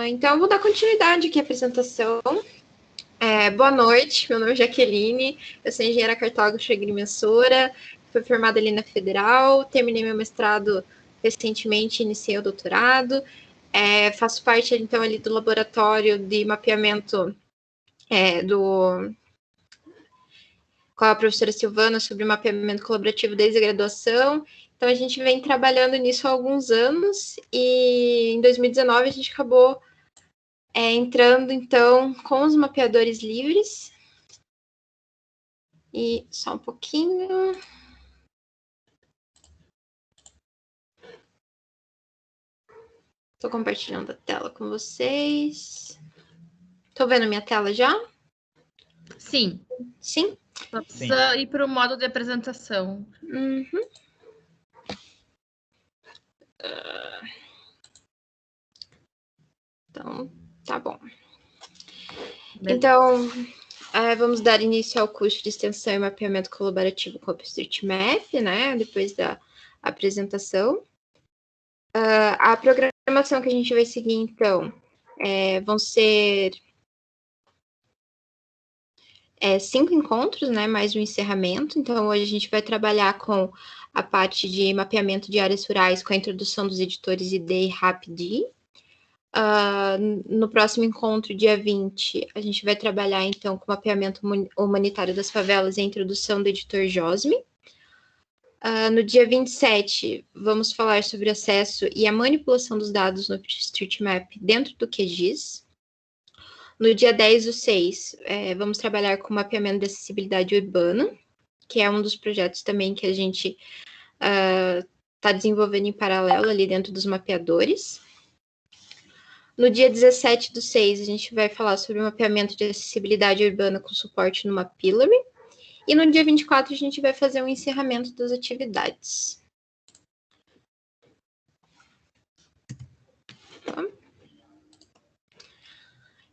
Então, eu vou dar continuidade aqui à apresentação. Boa noite, meu nome é Jaqueline, eu sou engenheira cartógrafa e agrimensora, fui formada ali na Federal, terminei meu mestrado recentemente, iniciei o doutorado, faço parte, então, ali do laboratório de mapeamento com a professora Silvana sobre mapeamento colaborativo desde a graduação. Então, a gente vem trabalhando nisso há alguns anos e em 2019 a gente acabou entrando, então, com os mapeadores livres. E só um pouquinho. Estou compartilhando a tela com vocês. Estou vendo minha tela já? Sim. Sim? Vamos ir para o modo de apresentação. Uhum. Então, tá bom. Beleza. Então, vamos dar início ao curso de extensão e mapeamento colaborativo com OpenStreetMap, né? Depois da apresentação. A programação que a gente vai seguir, então, vão ser 5 encontros, né? Mais um encerramento. Então, hoje a gente vai trabalhar com a parte de mapeamento de áreas rurais com a introdução dos editores ID e RAPD. No próximo encontro, dia 20, a gente vai trabalhar, então, com o mapeamento humanitário das favelas e a introdução do editor JOSME. No dia 27, vamos falar sobre acesso e a manipulação dos dados no OpenStreetMap dentro do QGIS. No dia 10/6, vamos trabalhar com o mapeamento de acessibilidade urbana, que é um dos projetos também que a gente está desenvolvendo em paralelo ali dentro dos mapeadores. No dia 17/6, a gente vai falar sobre o mapeamento de acessibilidade urbana com suporte no Mapillary. E no dia 24, a gente vai fazer um encerramento das atividades.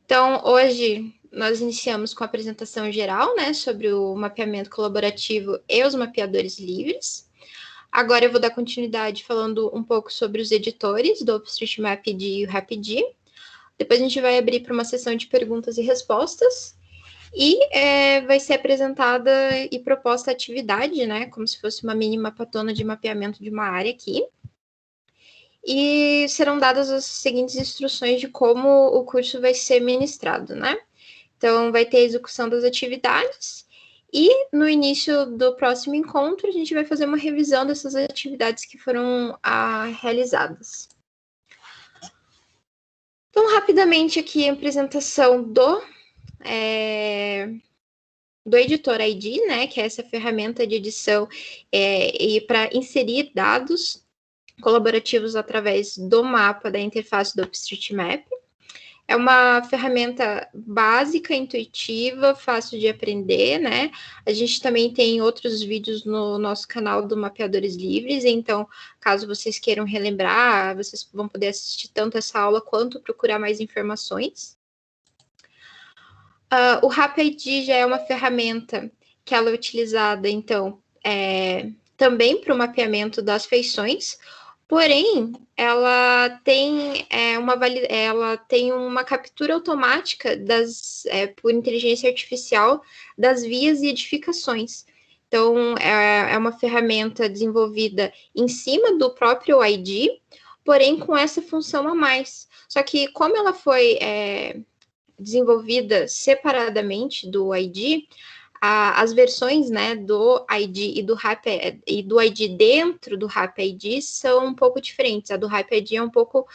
Então, hoje, nós iniciamos com a apresentação geral, né, sobre o mapeamento colaborativo e os mapeadores livres. Agora eu vou dar continuidade falando um pouco sobre os editores do OpenStreetMap e o RAPD. Depois a gente vai abrir para uma sessão de perguntas e respostas. E vai ser apresentada e proposta a atividade, né? Como se fosse uma mini mapatona de mapeamento de uma área aqui. E serão dadas as seguintes instruções de como o curso vai ser ministrado, né? Então, vai ter a execução das atividades. E no início do próximo encontro, a gente vai fazer uma revisão dessas atividades que foram realizadas. Então, rapidamente aqui a apresentação do editor ID, né, que é essa ferramenta de edição e para inserir dados colaborativos através do mapa da interface do OpenStreetMap. É uma ferramenta básica, intuitiva, fácil de aprender, né? A gente também tem outros vídeos no nosso canal do Mapeadores Livres, então, caso vocês queiram relembrar, vocês vão poder assistir tanto essa aula quanto procurar mais informações. O RAPID já é uma ferramenta que ela é utilizada, então, também para o mapeamento das feições, porém, ela tem, uma captura automática por inteligência artificial das vias e edificações. Então, é uma ferramenta desenvolvida em cima do próprio ID, porém com essa função a mais. Só que como ela foi desenvolvida separadamente do ID, as versões, né, do ID e do ID dentro do RAPID são um pouco diferentes. A do RAPID é um pouco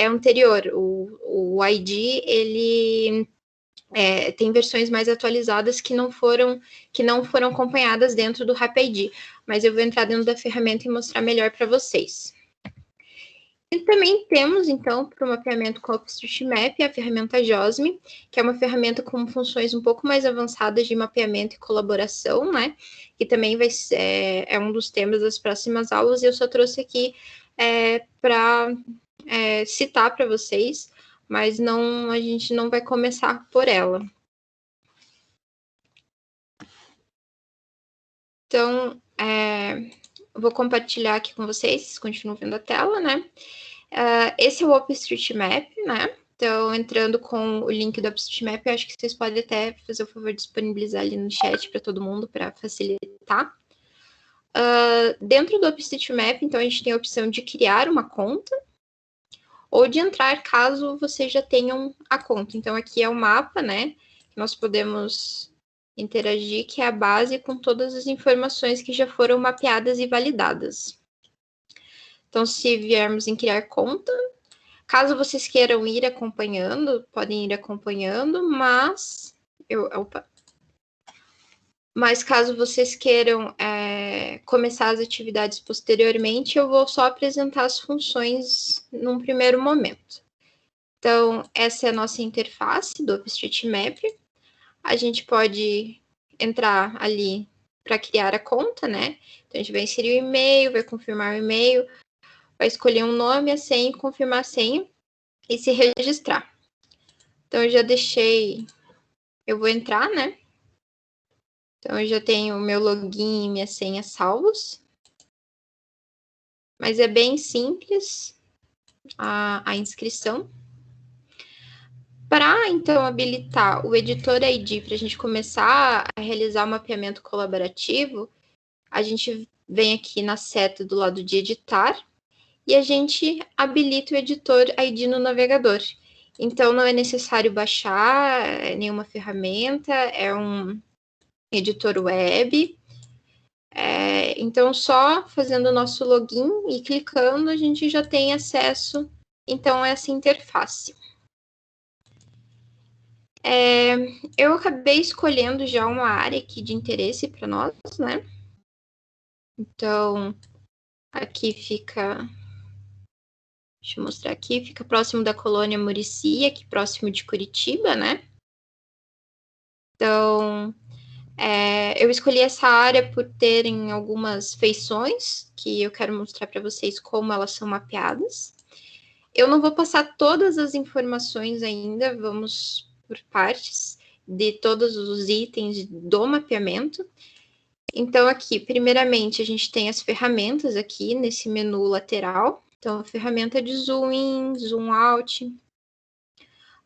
anterior. O ID, ele tem versões mais atualizadas que não foram acompanhadas dentro do RAPID, mas eu vou entrar dentro da ferramenta e mostrar melhor para vocês. E também temos, então, para o mapeamento com o OpenStreetMap, a ferramenta JOSME, que é uma ferramenta com funções um pouco mais avançadas de mapeamento e colaboração, né? Que também é um dos temas das próximas aulas, e eu só trouxe aqui para citar para vocês, mas a gente não vai começar por ela. Então, vou compartilhar aqui com vocês continuam vendo a tela, né? Esse é o OpenStreetMap, né? Então, entrando com o link do OpenStreetMap, eu acho que vocês podem até fazer o favor de disponibilizar ali no chat para todo mundo, para facilitar. Dentro do OpenStreetMap, então, a gente tem a opção de criar uma conta ou de entrar caso vocês já tenham a conta. Então, aqui é o mapa, né? Que nós podemos interagir, que é a base com todas as informações que já foram mapeadas e validadas. Então, se viermos em criar conta, caso vocês queiram ir acompanhando, podem ir acompanhando, mas caso vocês queiram começar as atividades posteriormente, eu vou só apresentar as funções num primeiro momento. Então, essa é a nossa interface do OpenStreetMap. A gente pode entrar ali para criar a conta, né? Então, a gente vai inserir o e-mail, vai confirmar o e-mail, vai escolher um nome, a senha, confirmar a senha e se registrar. Então, eu já deixei... Eu vou entrar, né? Então, eu já tenho o meu login e minha senha salvos. Mas é bem simples a inscrição. Para, então, habilitar o editor ID para a gente começar a realizar o mapeamento colaborativo, a gente vem aqui na seta do lado de editar e a gente habilita o editor ID no navegador. Então, não é necessário baixar nenhuma ferramenta, é um editor web. Então, só fazendo o nosso login e clicando, a gente já tem acesso, então, a essa interface. Eu acabei escolhendo já uma área aqui de interesse para nós, né? Então, aqui fica... Deixa eu mostrar aqui. Fica próximo da colônia Murici, aqui próximo de Curitiba, né? Então, eu escolhi essa área por terem algumas feições que eu quero mostrar para vocês como elas são mapeadas. Eu não vou passar todas as informações ainda, vamos por partes de todos os itens do mapeamento. Então, aqui, primeiramente, a gente tem as ferramentas aqui nesse menu lateral. Então, a ferramenta de zoom in, zoom out.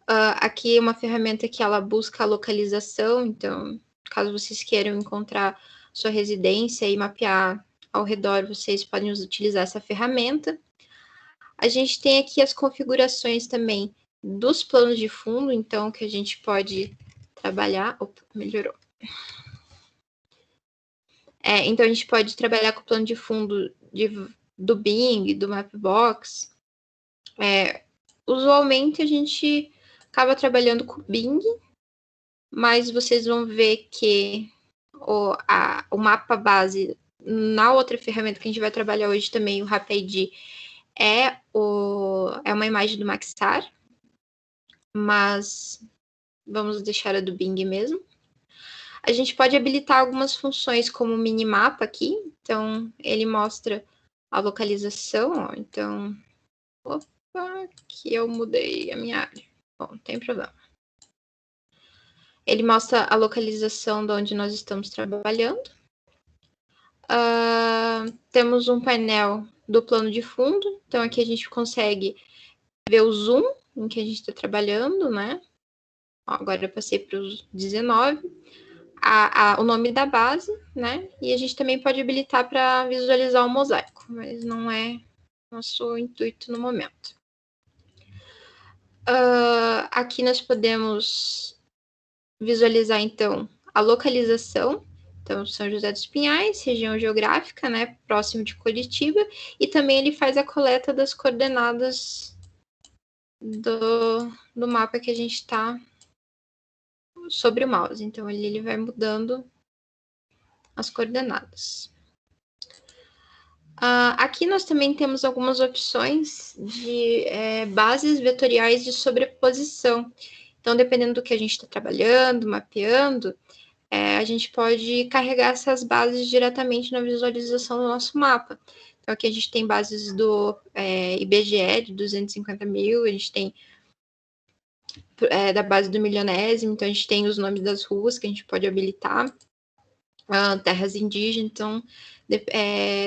Aqui é uma ferramenta que ela busca a localização. Então, caso vocês queiram encontrar sua residência e mapear ao redor, vocês podem utilizar essa ferramenta. A gente tem aqui as configurações também dos planos de fundo, então, que a gente pode trabalhar... Opa, melhorou. Então, a gente pode trabalhar com o plano de fundo do Bing, do Mapbox. Usualmente, a gente acaba trabalhando com o Bing, mas vocês vão ver que o mapa base, na outra ferramenta que a gente vai trabalhar hoje também, o RapID, é uma imagem do Maxar, mas vamos deixar a do Bing mesmo. A gente pode habilitar algumas funções como o minimapa aqui. Então, ele mostra a localização. Ó. Então, aqui eu mudei a minha área. Bom, não tem problema. Ele mostra a localização de onde nós estamos trabalhando. Temos um painel do plano de fundo. Então, aqui a gente consegue ver o zoom em que a gente está trabalhando, né? Ó, agora eu passei para os 19. O nome da base, né? E a gente também pode habilitar para visualizar o mosaico, mas não é nosso intuito no momento. Aqui nós podemos visualizar, então, a localização. Então, São José dos Pinhais, região geográfica, né? Próximo de Curitiba. E também ele faz a coleta das coordenadas do mapa que a gente está sobre o mouse. Então, ele vai mudando as coordenadas. Aqui nós também temos algumas opções de bases vetoriais de sobreposição. Então, dependendo do que a gente está trabalhando, mapeando, a gente pode carregar essas bases diretamente na visualização do nosso mapa. Então, aqui a gente tem bases do IBGE de 250 mil, a gente tem da base do milionésimo, então a gente tem os nomes das ruas que a gente pode habilitar, terras indígenas, então,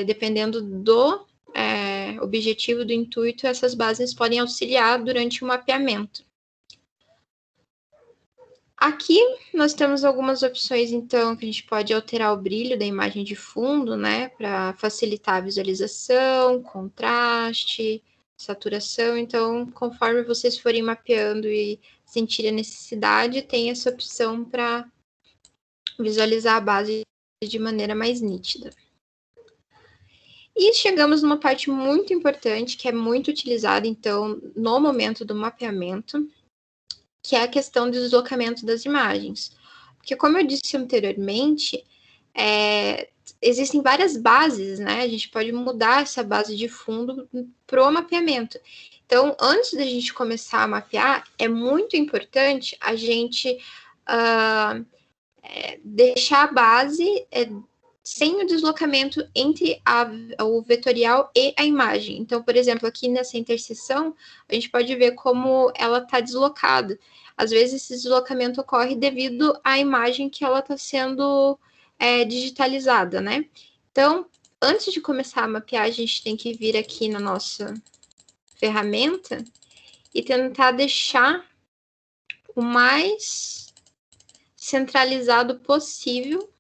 dependendo do objetivo, do intuito, essas bases podem auxiliar durante o mapeamento. Aqui nós temos algumas opções, então, que a gente pode alterar o brilho da imagem de fundo, né, para facilitar a visualização, contraste, saturação. Então, conforme vocês forem mapeando e sentirem a necessidade, tem essa opção para visualizar a base de maneira mais nítida. E chegamos numa parte muito importante, que é muito utilizada, então, no momento do mapeamento, que é a questão do deslocamento das imagens. Porque, como eu disse anteriormente, existem várias bases, né? A gente pode mudar essa base de fundo para o mapeamento. Então, antes da gente começar a mapear, é muito importante a gente deixar a base sem o deslocamento entre o vetorial e a imagem. Então, por exemplo, aqui nessa interseção, a gente pode ver como ela está deslocada. Às vezes, esse deslocamento ocorre devido à imagem que ela está sendo digitalizada, né? Então, antes de começar a mapear, a gente tem que vir aqui na nossa ferramenta e tentar deixar o mais centralizado possível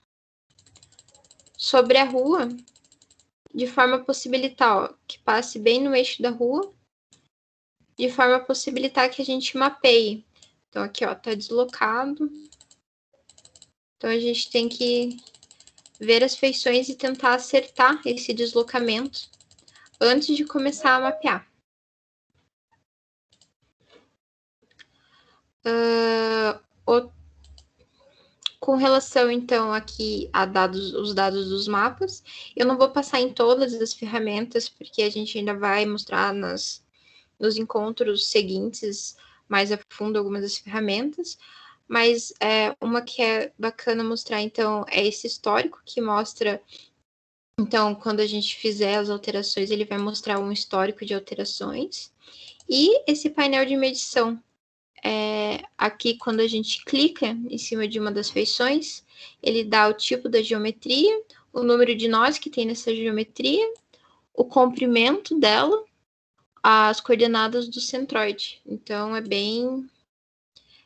sobre a rua, de forma a possibilitar que passe bem no eixo da rua, de forma a possibilitar que a gente mapeie. Então, aqui, ó, tá deslocado. Então, a gente tem que ver as feições e tentar acertar esse deslocamento antes de começar a mapear. Com relação, então, aqui a os dados dos mapas, eu não vou passar em todas as ferramentas, porque a gente ainda vai mostrar nos encontros seguintes mais a fundo algumas das ferramentas, mas uma que é bacana mostrar, então, é esse histórico que mostra, então, quando a gente fizer as alterações, ele vai mostrar um histórico de alterações, e esse painel de medição, aqui, quando a gente clica em cima de uma das feições, ele dá o tipo da geometria, o número de nós que tem nessa geometria, o comprimento dela, as coordenadas do centroide. Então, é bem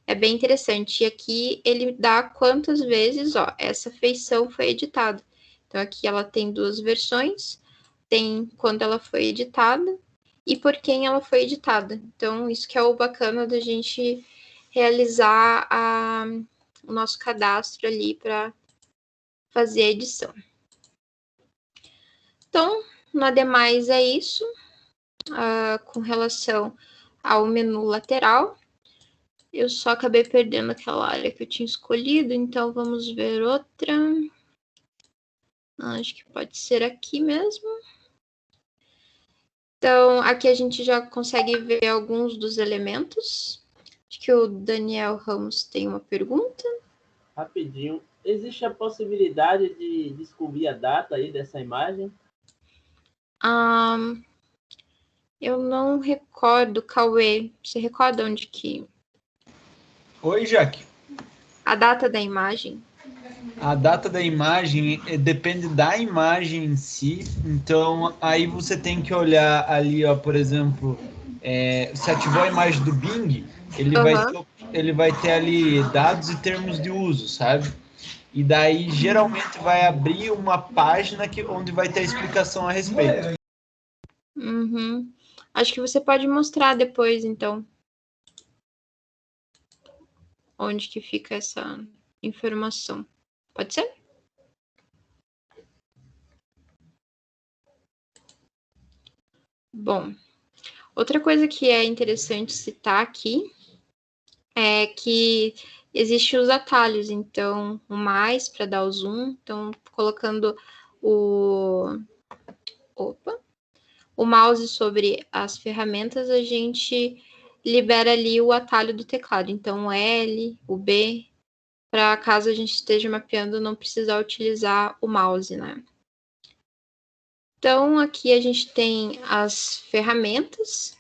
interessante. E aqui ele dá quantas vezes essa feição foi editada. Então, aqui ela tem duas versões, tem quando ela foi editada e por quem ela foi editada. Então, isso que é o bacana da gente realizar o nosso cadastro ali para fazer a edição. Então, no demais é isso. Com relação ao menu lateral, eu só acabei perdendo aquela área que eu tinha escolhido, então vamos ver outra. Acho que pode ser aqui mesmo. Então, aqui a gente já consegue ver alguns dos elementos. Acho que o Daniel Ramos tem uma pergunta. Rapidinho, existe a possibilidade de descobrir a data aí dessa imagem? Eu não recordo, Cauê. Você recorda onde que... Oi, Jaque. A data da imagem? A data da imagem depende da imagem em si, então aí você tem que olhar ali, ó, por exemplo, você ativou a imagem do Bing, ele vai ter ali dados e termos de uso, sabe? E daí geralmente vai abrir uma página onde vai ter a explicação a respeito. Uhum. Acho que você pode mostrar depois, então, onde que fica essa informação. Pode ser? Bom, outra coisa que é interessante citar aqui é que existem os atalhos, então, o mais para dar o zoom, então, colocando o mouse sobre as ferramentas, a gente libera ali o atalho do teclado, então o L, o B, para caso a gente esteja mapeando, não precisar utilizar o mouse, né? Então, aqui a gente tem as ferramentas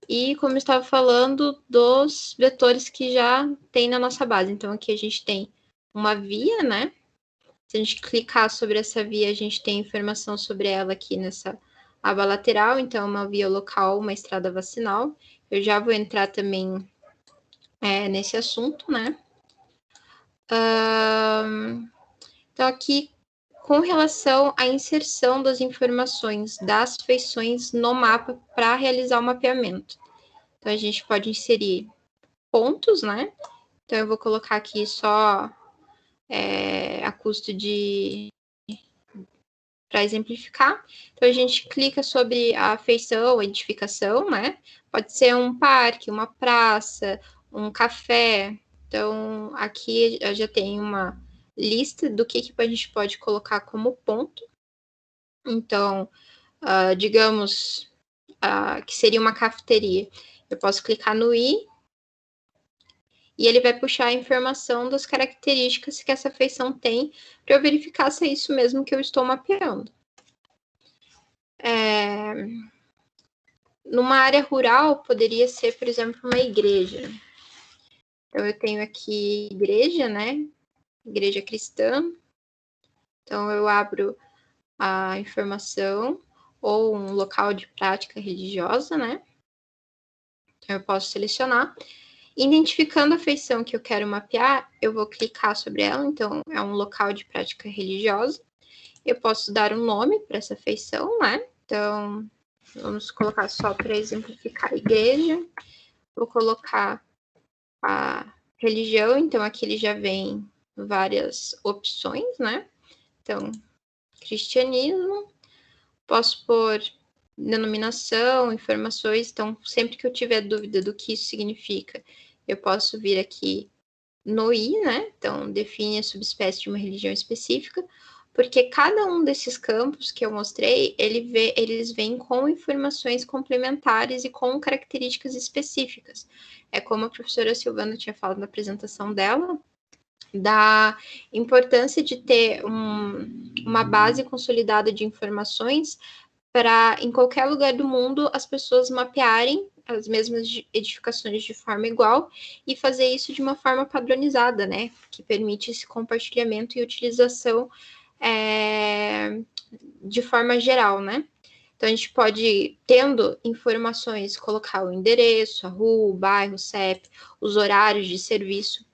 e, como eu estava falando, dos vetores que já tem na nossa base. Então, aqui a gente tem uma via, né? Se a gente clicar sobre essa via, a gente tem informação sobre ela aqui nessa aba lateral. Então, uma via local, uma estrada vacinal. Eu já vou entrar também nesse assunto, né? Então, aqui, com relação à inserção das informações das feições no mapa para realizar o mapeamento. Então, a gente pode inserir pontos, né? Então, eu vou colocar aqui só a custo de... para exemplificar. Então, a gente clica sobre a feição, a edificação, né? Pode ser um parque, uma praça, um café. Então, aqui eu já tenho uma lista do que a gente pode colocar como ponto. Então, digamos que seria uma cafeteria. Eu posso clicar no i e ele vai puxar a informação das características que essa feição tem para eu verificar se é isso mesmo que eu estou mapeando. Numa área rural, poderia ser, por exemplo, uma igreja. Então, eu tenho aqui igreja, né? Igreja cristã. Então, eu abro a informação ou um local de prática religiosa, né? Então, eu posso selecionar. Identificando a feição que eu quero mapear, eu vou clicar sobre ela. Então, é um local de prática religiosa. Eu posso dar um nome para essa feição, né? Então, vamos colocar só para exemplificar a igreja. Vou colocar a religião. Então, aqui ele já vem várias opções, né? Então, cristianismo. Posso pôr denominação, informações. Então, sempre que eu tiver dúvida do que isso significa, eu posso vir aqui no i, né? Então, define a subespécie de uma religião específica, porque cada um desses campos que eu mostrei, eles vêm com informações complementares e com características específicas. É como a professora Silvana tinha falado na apresentação dela, da importância de ter uma base consolidada de informações para, em qualquer lugar do mundo, as pessoas mapearem as mesmas edificações de forma igual e fazer isso de uma forma padronizada, né? Que permite esse compartilhamento e utilização de forma geral, né? Então, a gente pode, tendo informações, colocar o endereço, a rua, o bairro, o CEP, os horários de serviço.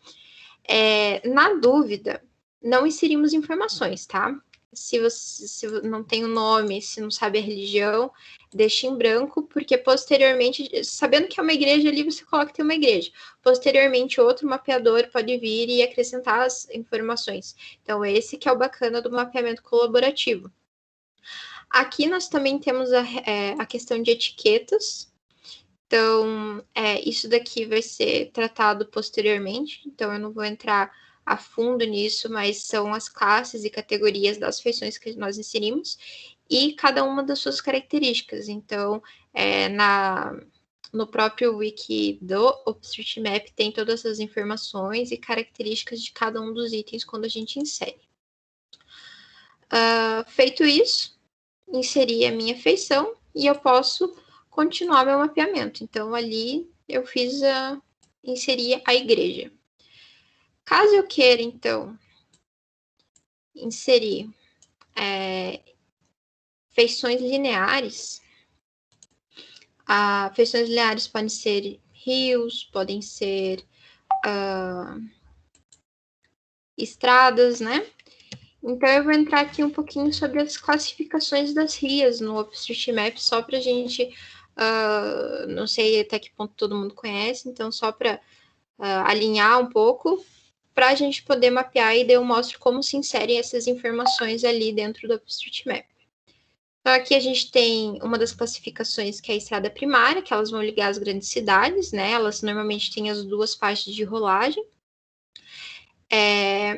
Na dúvida, não inserimos informações, tá? Se você não tem o nome, se não sabe a religião, deixe em branco, porque posteriormente, sabendo que é uma igreja ali, você coloca que tem uma igreja. Posteriormente, outro mapeador pode vir e acrescentar as informações. Então, esse que é o bacana do mapeamento colaborativo. Aqui nós também temos a questão de etiquetas. Então, isso daqui vai ser tratado posteriormente. Então, eu não vou entrar a fundo nisso, mas são as classes e categorias das feições que nós inserimos e cada uma das suas características. Então, no próprio wiki do OpenStreetMap tem todas as informações e características de cada um dos itens quando a gente insere. Feito isso, inseri a minha feição e eu posso continuar meu mapeamento. Então, ali eu inseri a igreja. Caso eu queira, então, inserir feições lineares, feições lineares podem ser rios, podem ser estradas, né? Então, eu vou entrar aqui um pouquinho sobre as classificações das rias no OpenStreetMap, só para a gente, não sei até que ponto todo mundo conhece, então só para alinhar um pouco, para a gente poder mapear e daí eu mostro como se inserem essas informações ali dentro do OpenStreetMap. Então, aqui a gente tem uma das classificações que é a estrada primária, que elas vão ligar as grandes cidades, né? Elas normalmente têm as duas faixas de rolagem.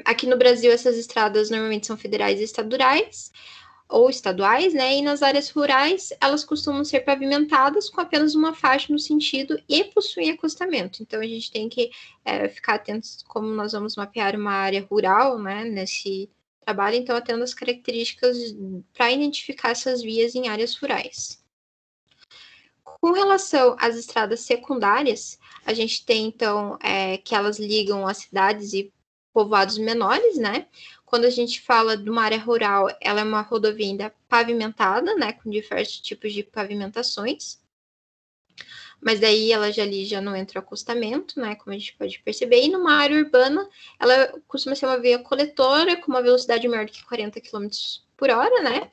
Aqui no Brasil, essas estradas normalmente são federais e estaduais, né? E nas áreas rurais, elas costumam ser pavimentadas com apenas uma faixa no sentido e possuem acostamento. Então, a gente tem que ficar atentos como nós vamos mapear uma área rural, né? Nesse trabalho, então, atendo as características para identificar essas vias em áreas rurais. Com relação às estradas secundárias, a gente tem, então, que elas ligam as cidades e povoados menores, né? Quando a gente fala de uma área rural, ela é uma rodovia ainda pavimentada, né? Com diversos tipos de pavimentações. mas daí ela ali já não entra o acostamento, né, como a gente pode perceber, e numa área urbana, ela costuma ser uma via coletora com uma velocidade maior do que 40 km por hora, né,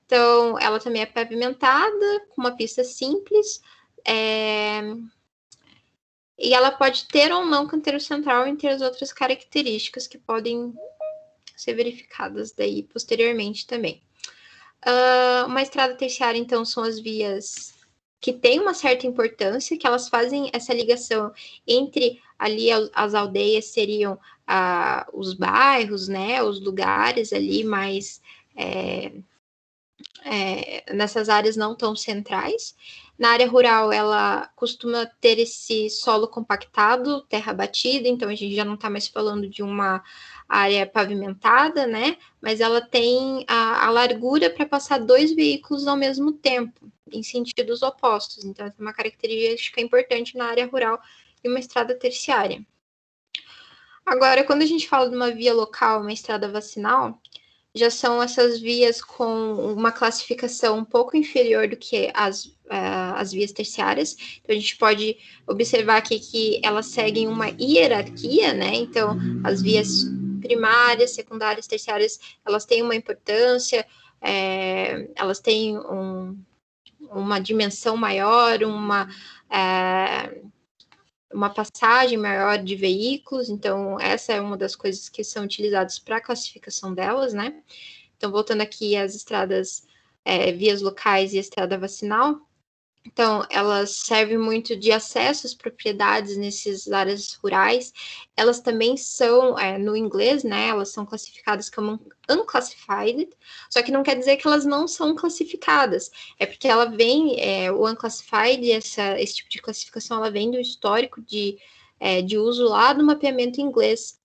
então ela também é pavimentada, com uma pista simples, e ela pode ter ou não canteiro central, entre as outras características que podem ser verificadas daí posteriormente também. Uma estrada terciária, então, são as vias que têm uma certa importância, que elas fazem essa ligação entre ali as aldeias seriam os bairros, né, os lugares ali mais nessas áreas não tão centrais. Na área rural, ela costuma ter esse solo compactado, terra batida, então a gente já não está mais falando de uma área pavimentada, né? Mas ela tem a largura para passar 2 veículos ao mesmo tempo, em sentidos opostos. Então, essa é uma característica importante na área rural e uma estrada terciária. Agora, quando a gente fala de uma via local, uma estrada vacinal, já são essas vias com uma classificação um pouco inferior do que as vias terciárias. Então, a gente pode observar aqui que elas seguem uma hierarquia, né? Então, as vias primárias, secundárias, terciárias, elas têm uma importância, elas têm uma dimensão maior, uma passagem maior de veículos, então essa é uma das coisas que são utilizadas para a classificação delas, né? Então, voltando aqui às estradas, vias locais e estrada vacinal, então elas servem muito de acesso às propriedades nessas áreas rurais. Elas também são, no inglês, né, elas são classificadas como unclassified, só que não quer dizer que elas não são classificadas, é porque ela vem, o unclassified, esse tipo de classificação, ela vem do histórico de uso lá do mapeamento inglês.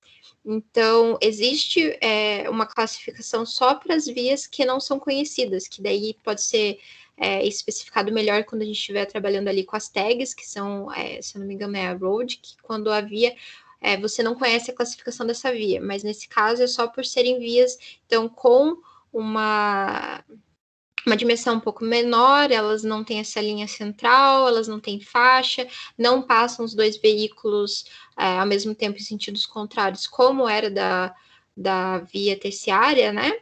Então, existe uma classificação só para as vias que não são conhecidas, que daí pode ser especificado melhor quando a gente estiver trabalhando ali com as tags, que são, se eu não me engano, é a road, que quando a via, você não conhece a classificação dessa via, mas nesse caso é só por serem vias, então, com uma dimensão um pouco menor, elas não têm essa linha central, elas não têm faixa, não passam os 2 veículos ao mesmo tempo em sentidos contrários, como era da via terciária, né?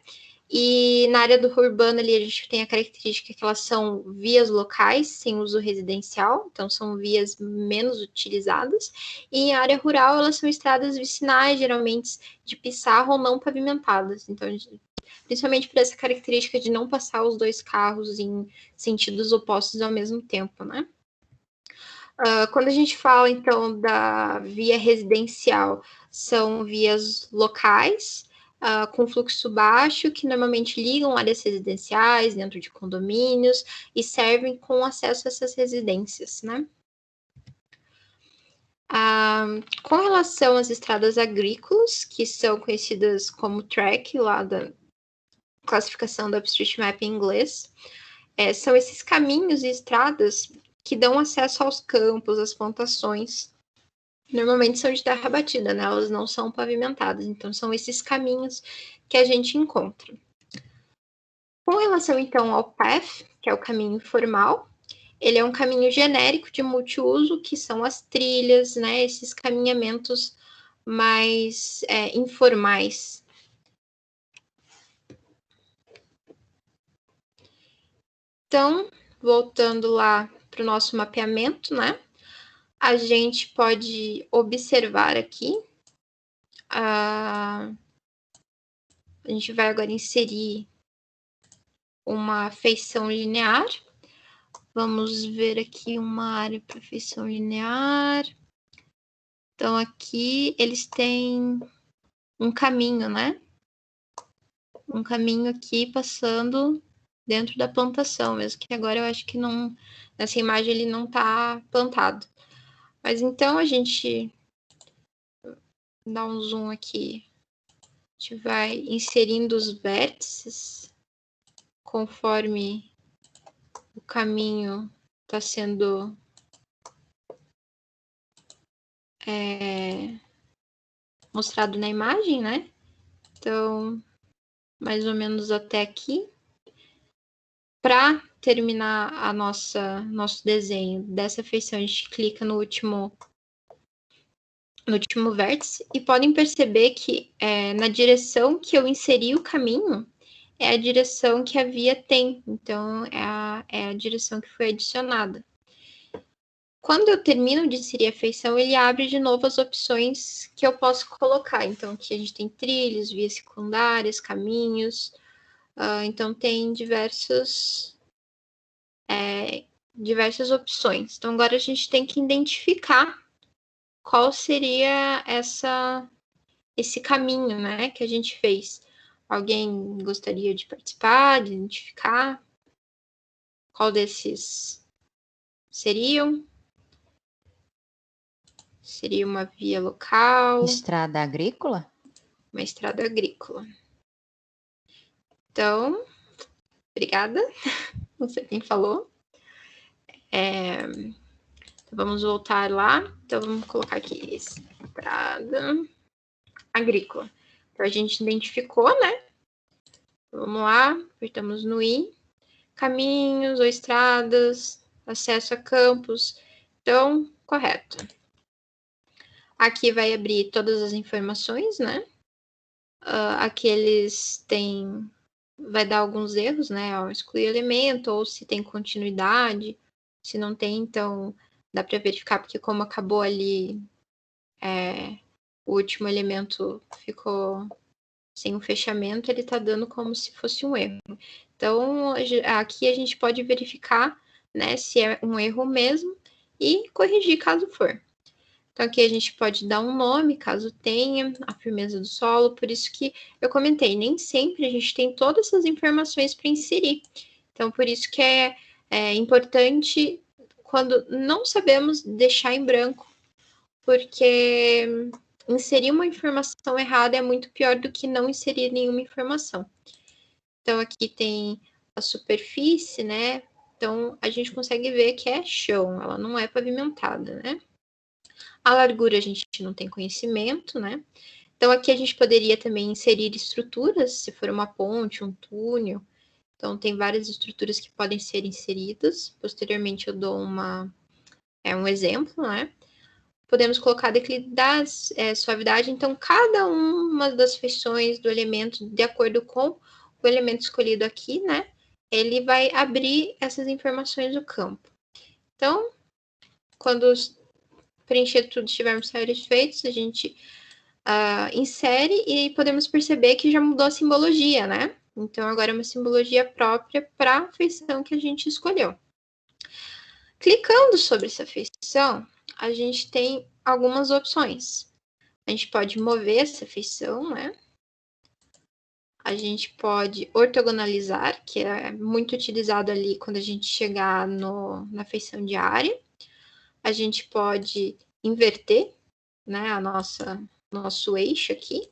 E na área do urbano ali a gente tem a característica que elas são vias locais, sem uso residencial, então são vias menos utilizadas. E em área rural elas são estradas vicinais, geralmente de pissarra ou não pavimentadas. Então, principalmente por essa característica de não passar os 2 carros em sentidos opostos ao mesmo tempo, né? Quando a gente fala, então, da via residencial, são vias locais, com fluxo baixo, que normalmente ligam áreas residenciais dentro de condomínios e servem com acesso a essas residências, né? Com relação às estradas agrícolas, que são conhecidas como track, lá da classificação do OpenStreetMap em inglês, são esses caminhos e estradas que dão acesso aos campos, às plantações. Normalmente são de terra batida, né? Elas não são pavimentadas, então são esses caminhos que a gente encontra. Com relação, então, ao path, que é o caminho formal, ele é um caminho genérico de multiuso, que são as trilhas, né? Esses caminhamentos mais informais. Então, voltando lá para o nosso mapeamento, né? A gente pode observar aqui. A gente vai agora inserir uma feição linear. Vamos ver aqui uma área para feição linear. Então, aqui eles têm um caminho, né? Um caminho aqui passando dentro da plantação, mesmo que agora eu acho que não, nessa imagem ele não está plantado. Mas então a gente dá um zoom aqui. A gente vai inserindo os vértices conforme o caminho está sendo mostrado na imagem, né? Então, mais ou menos até aqui. Para terminar nosso desenho dessa feição, a gente clica no último vértice e podem perceber que na direção que eu inseri o caminho é a direção que a via tem, então é a direção que foi adicionada. Quando eu termino de inserir a feição, ele abre de novo as opções que eu posso colocar. Então, aqui a gente tem trilhos, vias secundárias, caminhos. Então, tem diversas opções. Então, agora a gente tem que identificar qual seria esse caminho, né, que a gente fez. Alguém gostaria de participar, de identificar qual desses seriam? Seria uma via local. Estrada agrícola? Uma estrada agrícola. Então, obrigada. Não sei quem falou. Então, vamos voltar lá. Então, vamos colocar aqui estrada agrícola. Então, a gente identificou, né? Vamos lá, apertamos no I. Caminhos ou estradas, acesso a campos. Então, correto. Aqui vai abrir todas as informações, né? Aqui eles têm... Vai dar alguns erros, né? Ao excluir elemento, ou se tem continuidade. Se não tem, então dá para verificar, porque como acabou ali, o último elemento ficou sem um fechamento, ele está dando como se fosse um erro. Então, aqui a gente pode verificar, né, se é um erro mesmo e corrigir caso for. Então, aqui a gente pode dar um nome, caso tenha, a firmeza do solo, por isso que eu comentei, nem sempre a gente tem todas essas informações para inserir. Então, por isso que é importante, quando não sabemos, deixar em branco, porque inserir uma informação errada é muito pior do que não inserir nenhuma informação. Então, aqui tem a superfície, né? Então, a gente consegue ver que é chão, ela não é pavimentada, né? A largura a gente não tem conhecimento, né? Então, aqui a gente poderia também inserir estruturas, se for uma ponte, um túnel. Então, tem várias estruturas que podem ser inseridas. Posteriormente, eu dou um exemplo, né? Podemos colocar declividade, suavidade. Então, cada uma das feições do elemento, de acordo com o elemento escolhido aqui, né? Ele vai abrir essas informações do campo. Então, quando preencher tudo, estivermos satisfeitos, a gente insere e podemos perceber que já mudou a simbologia, né? Então, agora é uma simbologia própria para a feição que a gente escolheu. Clicando sobre essa feição, a gente tem algumas opções. A gente pode mover essa feição, né? A gente pode ortogonalizar, que é muito utilizado ali quando a gente chegar na feição de área. A gente pode inverter, né, nosso eixo aqui.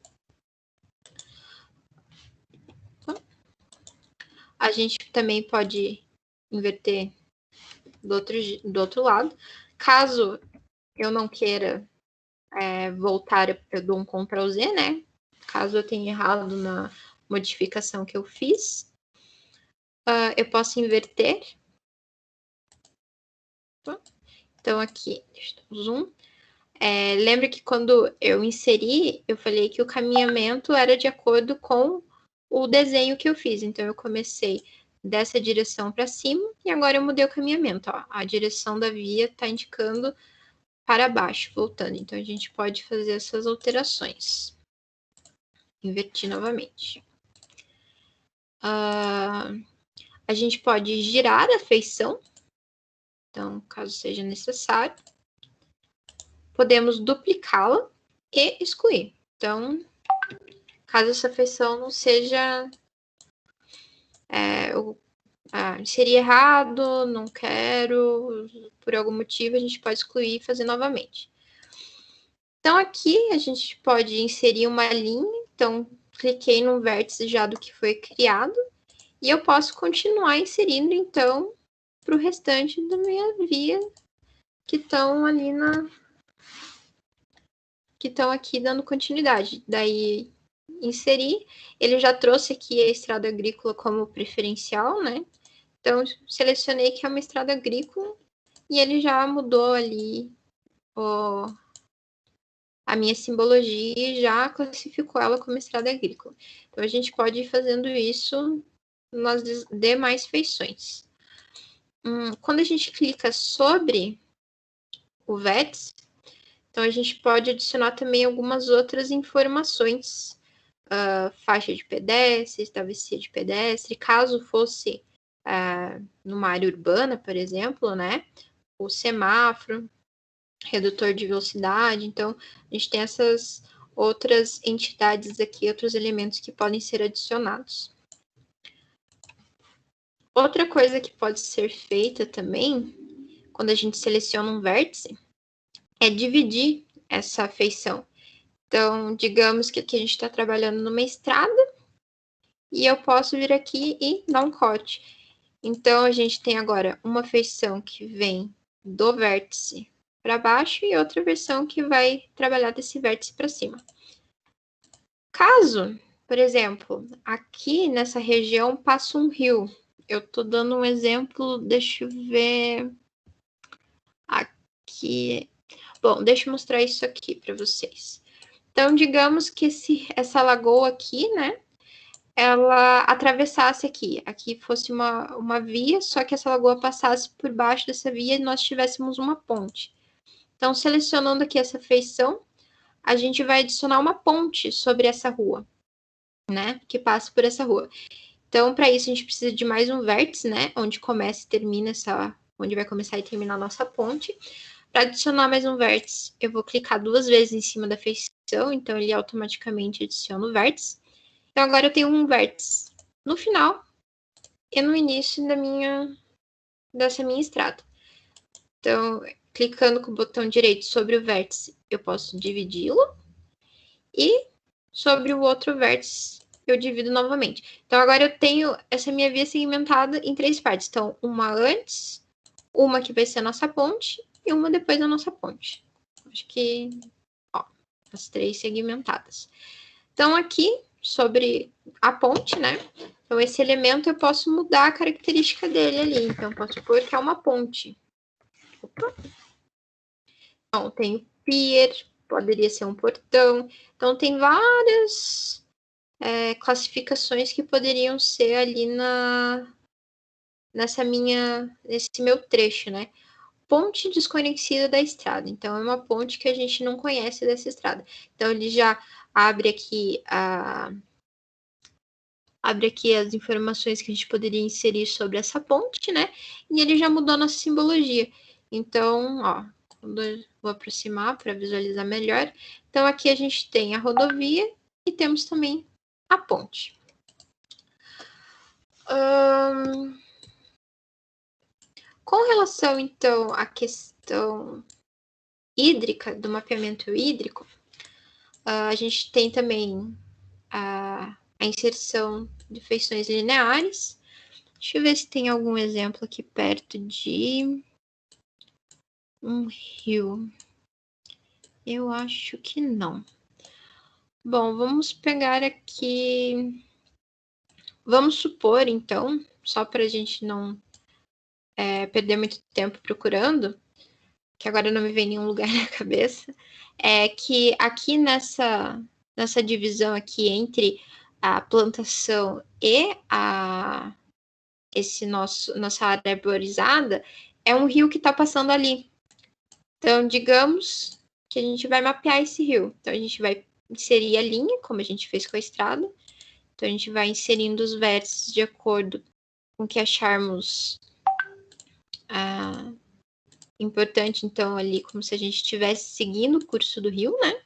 A gente também pode inverter do outro lado. Caso eu não queira voltar, eu dou um Ctrl Z, né? Caso eu tenha errado na modificação que eu fiz, eu posso inverter. Então, aqui, deixa eu dar um zoom. Lembra que quando eu inseri, eu falei que o caminhamento era de acordo com o desenho que eu fiz. Então, eu comecei dessa direção para cima e agora eu mudei o caminhamento. Ó. A direção da via está indicando para baixo, voltando. Então, a gente pode fazer essas alterações. Invertir novamente. A gente pode girar a feição. Então, caso seja necessário. Podemos duplicá-la e excluir. Então, caso essa feição não seja... seria errado, não quero, por algum motivo, a gente pode excluir e fazer novamente. Então, aqui a gente pode inserir uma linha. Então, cliquei no vértice já do que foi criado. E eu posso continuar inserindo, então, para o restante da minha via que estão ali que estão aqui dando continuidade. Daí, inserir. Ele já trouxe aqui a estrada agrícola como preferencial, né? Então, selecionei que é uma estrada agrícola e ele já mudou ali a minha simbologia e já classificou ela como estrada agrícola. Então, a gente pode ir fazendo isso nas demais feições. Quando a gente clica sobre o vértice, então a gente pode adicionar também algumas outras informações, faixa de pedestre, travessia de pedestre, caso fosse numa área urbana, por exemplo, né? O semáforo, redutor de velocidade. Então, a gente tem essas outras entidades aqui, outros elementos que podem ser adicionados. Outra coisa que pode ser feita também, quando a gente seleciona um vértice, é dividir essa feição. Então, digamos que aqui a gente está trabalhando numa estrada e eu posso vir aqui e dar um corte. Então, a gente tem agora uma feição que vem do vértice para baixo e outra versão que vai trabalhar desse vértice para cima. Caso, por exemplo, aqui nessa região passa um rio. Eu estou dando um exemplo, deixa eu ver aqui. Bom, deixa eu mostrar isso aqui para vocês. Então, digamos que essa lagoa aqui, né, ela atravessasse aqui. Aqui fosse uma via, só que essa lagoa passasse por baixo dessa via e nós tivéssemos uma ponte. Então, selecionando aqui essa feição, a gente vai adicionar uma ponte sobre essa rua, né, que passa por essa rua. Então, para isso, a gente precisa de mais um vértice, né, onde começa e termina onde vai começar e terminar a nossa ponte. Para adicionar mais um vértice, eu vou clicar 2 vezes em cima da feição, então ele automaticamente adiciona o vértice. Então, agora eu tenho um vértice no final e no início dessa minha estrada. Então, clicando com o botão direito sobre o vértice, eu posso dividi-lo. E sobre o outro vértice, eu divido novamente. Então, agora eu tenho essa minha via segmentada em 3 partes. Então, uma antes, uma que vai ser a nossa ponte e uma depois da nossa ponte. Acho que, as 3 segmentadas. Então, aqui, sobre a ponte, né? Então, esse elemento eu posso mudar a característica dele ali. Então, posso pôr que é uma ponte. Opa. Então, tem o pier, poderia ser um portão. Então, tem várias classificações que poderiam ser ali nesse meu trecho, né? Ponte desconhecida da estrada. Então, é uma ponte que a gente não conhece dessa estrada. Então, ele já abre aqui as informações que a gente poderia inserir sobre essa ponte, né? E ele já mudou a nossa simbologia. Então, vou aproximar para visualizar melhor. Então, aqui a gente tem a rodovia e temos também a ponte. Com relação, então, à questão hídrica, do mapeamento hídrico, a gente tem também a inserção de feições lineares. Deixa eu ver se tem algum exemplo aqui perto de um rio. Eu acho que não. Bom, vamos pegar aqui. Vamos supor, então, só para a gente não perder muito tempo procurando, que agora não me vem nenhum lugar na cabeça, que aqui nessa divisão aqui entre a plantação e nossa área arborizada, é um rio que está passando ali. Então, digamos que a gente vai mapear esse rio. Então, a gente vai inserir a linha, como a gente fez com a estrada. Então, a gente vai inserindo os vértices de acordo com o que acharmos importante. Então, ali, como se a gente estivesse seguindo o curso do rio, né?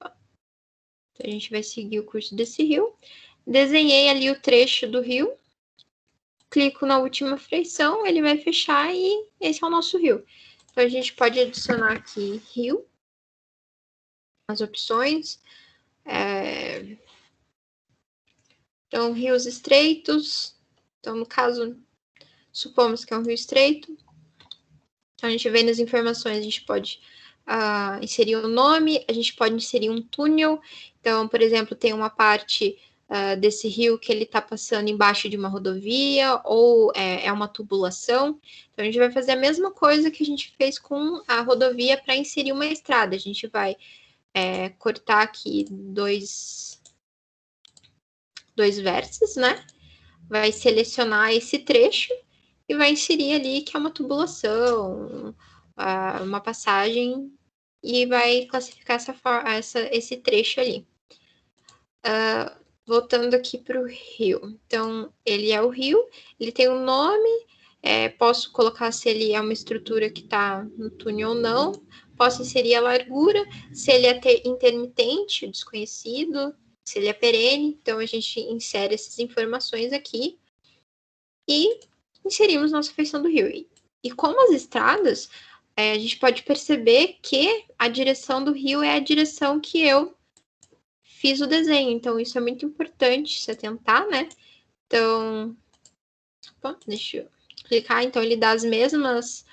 Então, a gente vai seguir o curso desse rio. Desenhei ali o trecho do rio. Clico na última feição, ele vai fechar e esse é o nosso rio. Então, a gente pode adicionar aqui rio, as opções. Então, rios estreitos. Então, no caso, supomos que é um rio estreito. Então, a gente vem nas informações, a gente pode inserir o nome, a gente pode inserir um túnel. Então, por exemplo, tem uma parte desse rio que ele está passando embaixo de uma rodovia ou é uma tubulação. Então, a gente vai fazer a mesma coisa que a gente fez com a rodovia para inserir uma estrada. A gente vai cortar aqui dois vértices, né? Vai selecionar esse trecho e vai inserir ali que é uma tubulação, uma passagem, e vai classificar esse trecho ali. Voltando aqui para o rio. Então, ele é o rio, ele tem um nome, posso colocar se ele é uma estrutura que está no túnel ou não, posso inserir a largura, se ele é intermitente, desconhecido, se ele é perene. Então, a gente insere essas informações aqui e inserimos nossa feição do rio. E como as estradas, a gente pode perceber que a direção do rio é a direção que eu fiz o desenho. Então, isso é muito importante se atentar, né? Então, deixa eu clicar. Então, ele dá as mesmas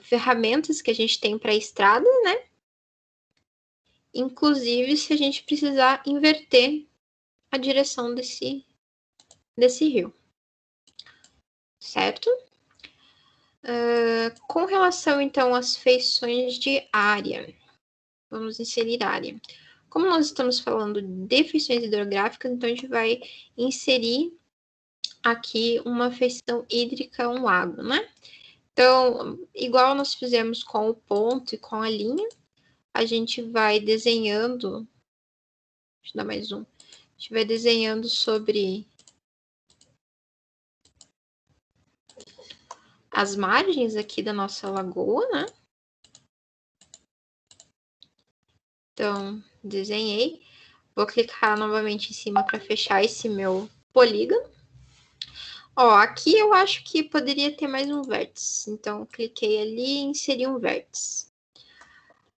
ferramentas que a gente tem para a estrada, né? Inclusive, se a gente precisar inverter a direção desse rio. Certo? Com relação, então, às feições de área. Vamos inserir área. Como nós estamos falando de feições hidrográficas, então a gente vai inserir aqui uma feição hídrica, um lago, né? Então, igual nós fizemos com o ponto e com a linha, a gente vai desenhando, deixa eu dar mais um, a gente vai desenhando sobre as margens aqui da nossa lagoa, né? Então, desenhei. Vou clicar novamente em cima para fechar esse meu polígono. Aqui eu acho que poderia ter mais um vértice. Então, cliquei ali e inseri um vértice.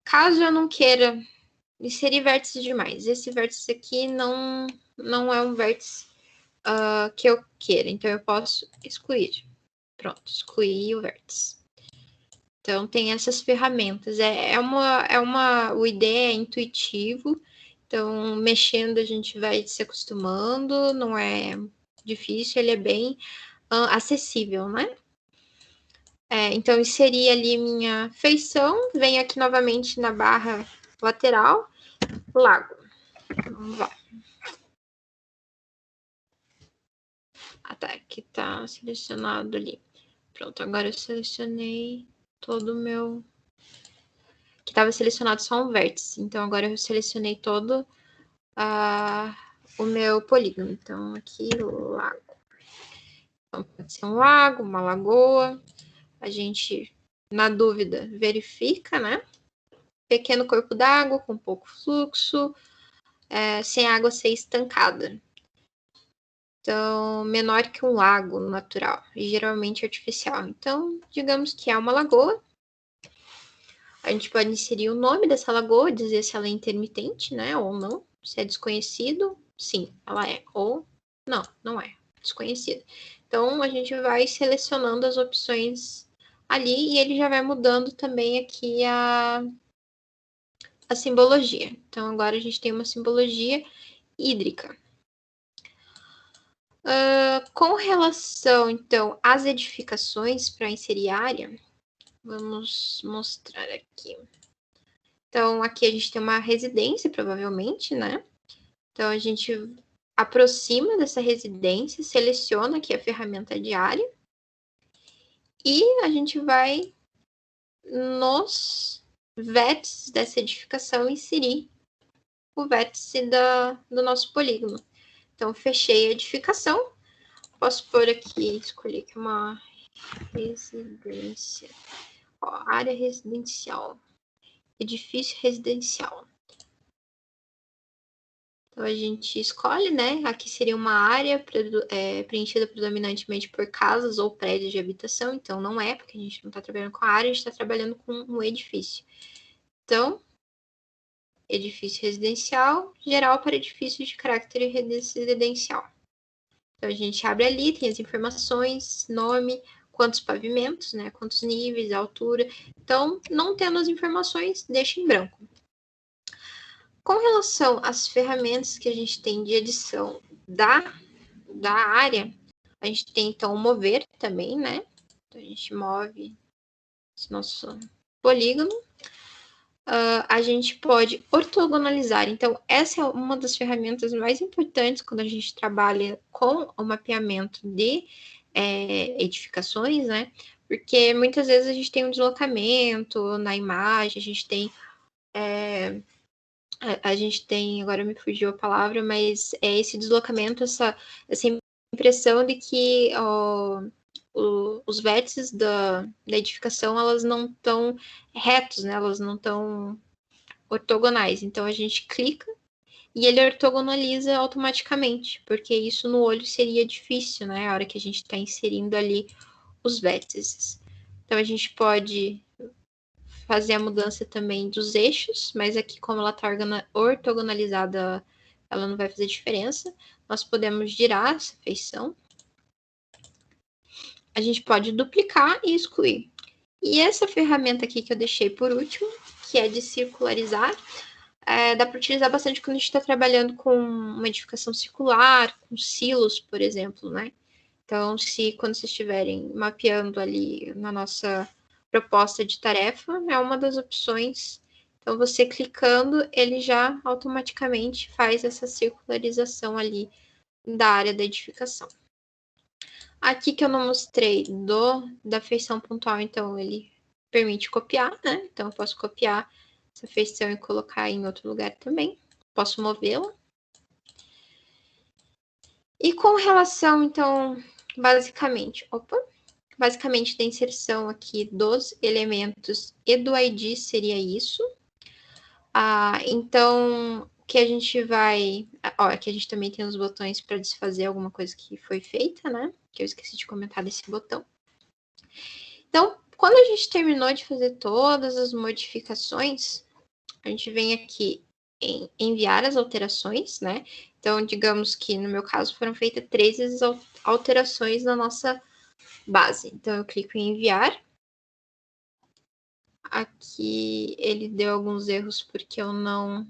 Caso eu não queira inserir vértices demais, esse vértice aqui não é um vértice que eu queira. Então, eu posso excluir. Pronto, excluí o vértice. Então, tem essas ferramentas. O IDE é intuitivo. Então, mexendo, a gente vai se acostumando. Não é difícil, ele é bem acessível, né? Então, inseri ali minha feição. Venho aqui novamente na barra lateral. Lago. Vamos lá. Tá. Aqui tá selecionado ali. Pronto, agora eu selecionei todo o meu... que estava selecionado só um vértice. Então, agora eu selecionei todo o meu polígono. Então, aqui, lago. Então, pode ser um lago, uma lagoa. A gente, na dúvida, verifica, né? Pequeno corpo d'água, com pouco fluxo, sem água ser estancada. Então, menor que um lago natural, e geralmente artificial. Então, digamos que é uma lagoa. A gente pode inserir o nome dessa lagoa, dizer se ela é intermitente, né, ou não. Se é desconhecido, sim, ela é. Ou não, não é. Desconhecido. Então, a gente vai selecionando as opções ali e ele já vai mudando também aqui a simbologia. Então, agora a gente tem uma simbologia hídrica. Com relação, então, às edificações para inserir área, vamos mostrar aqui. Então, aqui a gente tem uma residência, provavelmente, né? Então, a gente aproxima dessa residência, seleciona aqui a ferramenta de área e a gente vai nos vértices dessa edificação inserir o vértice do nosso polígono. Então, fechei a edificação. Posso pôr aqui, escolher aqui uma residência. Área residencial. Edifício residencial. Então, a gente escolhe, né? Aqui seria uma área preenchida predominantemente por casas ou prédios de habitação. Então, não é, porque a gente não está trabalhando com a área, a gente está trabalhando com um edifício. Então, edifício residencial, geral para edifícios de caráter residencial. Então, a gente abre ali, tem as informações, nome, quantos pavimentos, né? Quantos níveis, altura. Então, não tendo as informações, deixa em branco. Com relação às ferramentas que a gente tem de edição da área, a gente tem, então, o mover também, né? Então, a gente move esse nosso polígono. A gente pode ortogonalizar. Então, essa é uma das ferramentas mais importantes quando a gente trabalha com o mapeamento de edificações, né? Porque muitas vezes a gente tem um deslocamento na imagem, a gente tem, agora me fugiu a palavra, mas é esse deslocamento, essa impressão de que os vértices da edificação, elas não estão retos, né? Elas não estão ortogonais. Então, a gente clica e ele ortogonaliza automaticamente, porque isso no olho seria difícil, né? A hora que a gente está inserindo ali os vértices. Então, a gente pode fazer a mudança também dos eixos, mas aqui, como ela está ortogonalizada, ela não vai fazer diferença. Nós podemos girar essa feição. A gente pode duplicar e excluir. E essa ferramenta aqui que eu deixei por último, que é de circularizar, dá para utilizar bastante quando a gente está trabalhando com uma edificação circular, com silos, por exemplo, né? Então, quando vocês estiverem mapeando ali na nossa proposta de tarefa, é uma das opções. Então, você clicando, ele já automaticamente faz essa circularização ali da área da edificação. Aqui que eu não mostrei da feição pontual, então ele permite copiar, né? Então eu posso copiar essa feição e colocar em outro lugar também. Posso movê-la. E com relação, então, basicamente da inserção aqui dos elementos e do ID seria isso. Então, que a gente vai... aqui a gente também tem os botões para desfazer alguma coisa que foi feita, né? Que eu esqueci de comentar desse botão. Então, quando a gente terminou de fazer todas as modificações, a gente vem aqui em enviar as alterações, né? Então, digamos que no meu caso foram feitas 13 alterações na nossa base. Então, eu clico em enviar. Aqui ele deu alguns erros porque eu não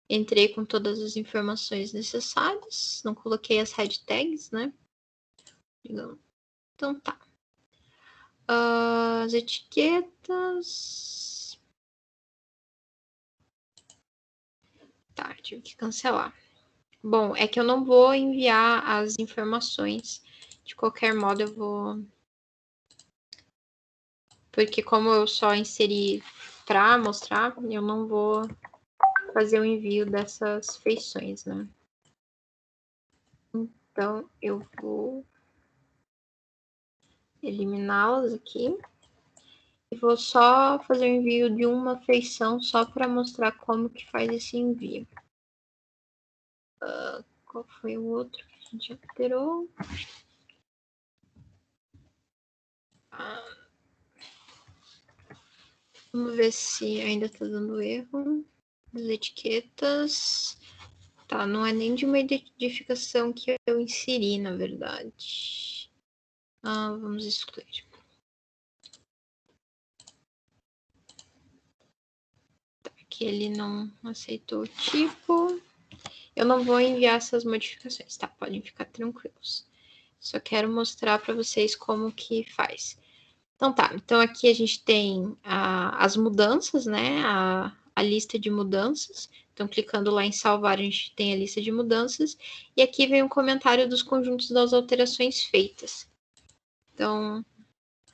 entrei com todas as informações necessárias, não coloquei as head tags, né? Então tá. As etiquetas. Tá, tive que cancelar. Bom, é que eu não vou enviar as informações. De qualquer modo, eu vou... Porque como eu só inseri para mostrar, eu não vou fazer o envio dessas feições, né? Então, eu vou eliminá-las aqui. E vou só fazer o envio de uma feição só para mostrar como que faz esse envio. Qual foi o outro que a gente alterou? Vamos ver se ainda está dando erro. As etiquetas. Tá, não é nem de uma edificação que eu inseri, na verdade. Vamos excluir. Tá, aqui ele não aceitou o tipo. Eu não vou enviar essas modificações, tá? Podem ficar tranquilos. Só quero mostrar para vocês como que faz. Então tá, então aqui a gente tem as mudanças, né? A lista de mudanças. Então, clicando lá em salvar, a gente tem a lista de mudanças. E aqui vem um comentário dos conjuntos das alterações feitas. Então,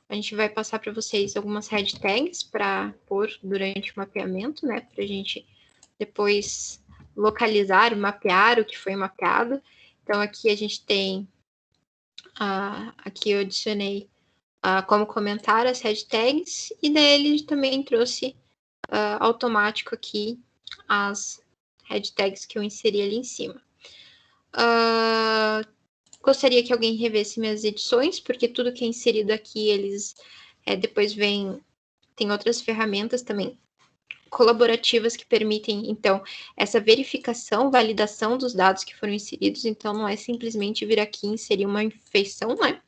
a gente vai passar para vocês algumas head tags para pôr durante o mapeamento, né? Para a gente depois localizar, mapear o que foi mapeado. Então, aqui a gente tem... aqui eu adicionei como comentar as head tags. E daí ele também trouxe automático aqui as head tags que eu inseri ali em cima. Gostaria que alguém revesse minhas edições, porque tudo que é inserido aqui, eles depois tem outras ferramentas também colaborativas que permitem, então, essa verificação, validação dos dados que foram inseridos. Então, não é simplesmente vir aqui e inserir uma feição, né?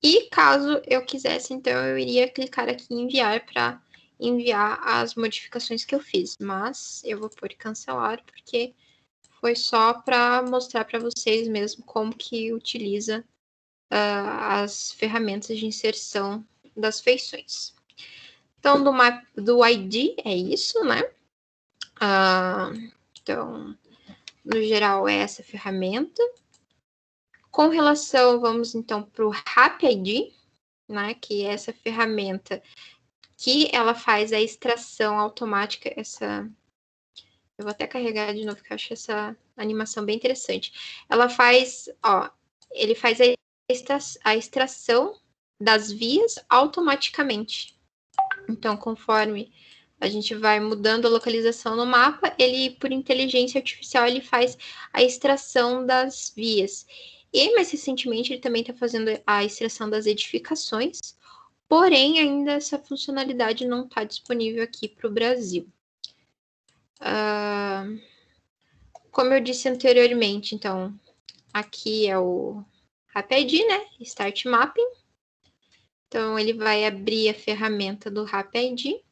E caso eu quisesse, então, eu iria clicar aqui em enviar para enviar as modificações que eu fiz, mas eu vou pôr cancelar, porque foi só para mostrar para vocês mesmo como que utiliza as ferramentas de inserção das feições. Então, do ID é isso, né? Então, no geral, é essa ferramenta. Com relação, vamos então para o RapID, né? Que é essa ferramenta que ela faz a extração automática, eu vou até carregar de novo, porque eu acho essa animação bem interessante. Ela faz, ele faz a extração das vias automaticamente. Então, conforme a gente vai mudando a localização no mapa, ele, por inteligência artificial, ele faz a extração das vias. E, mais recentemente, ele também está fazendo a extração das edificações, porém, ainda essa funcionalidade não está disponível aqui para o Brasil. Como eu disse anteriormente, então, aqui é o RapID, né? Start Mapping. Então, ele vai abrir a ferramenta do RapID.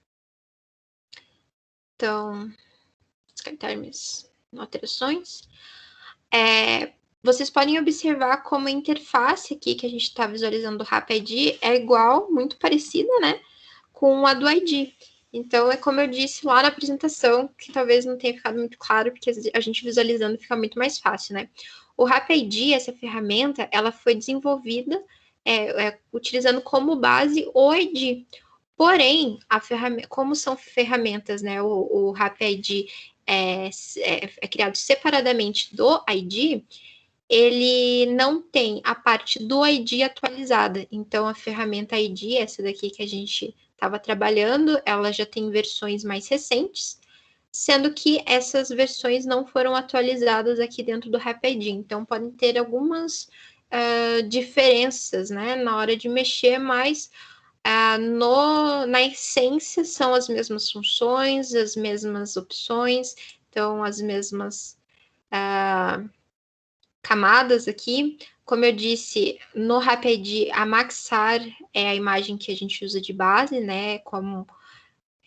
Então, descartar minhas alterações. Vocês podem observar como a interface aqui que a gente está visualizando do RapID é igual, muito parecida, né? Com a do ID. Então, é como eu disse lá na apresentação, que talvez não tenha ficado muito claro, porque a gente visualizando fica muito mais fácil, né? O RapID, essa ferramenta, ela foi desenvolvida utilizando como base o ID. Porém, como são ferramentas, né? O RapID é criado separadamente do ID, ele não tem a parte do ID atualizada. Então, a ferramenta ID, essa daqui que a gente estava trabalhando, ela já tem versões mais recentes, sendo que essas versões não foram atualizadas aqui dentro do RapID. Então, podem ter algumas diferenças, né, na hora de mexer, mas na essência são as mesmas funções, as mesmas opções, então as mesmas camadas aqui. Como eu disse, no RapID, a Maxar é a imagem que a gente usa de base, né? Como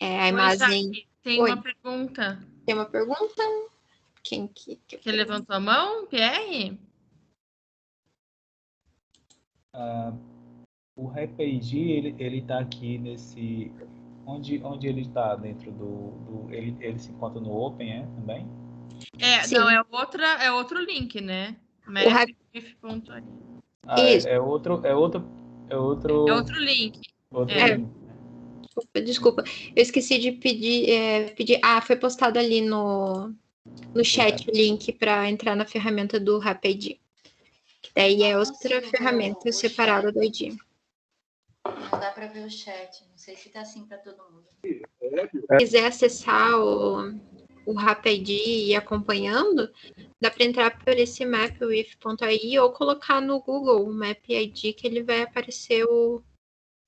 a imagem... Jaque, tem uma pergunta. Tem uma pergunta? Quem que levantou a mão? Pierre? O RapID, ele tá aqui nesse... Onde ele está dentro ele se encontra no Open, também? Sim. Não, é outro link, né? Map.if.ai. Isso. É outro link. Link. Desculpa, eu esqueci de pedir. Foi postado ali no chat o link para entrar na ferramenta do RapID. Daí é outra ferramenta separada do ID. Não dá para ver o chat, não sei se está assim para todo mundo. Se quiser acessar o RapID e ir acompanhando, dá para entrar por esse mapwith.ai ou colocar no Google MapID, que ele vai aparecer o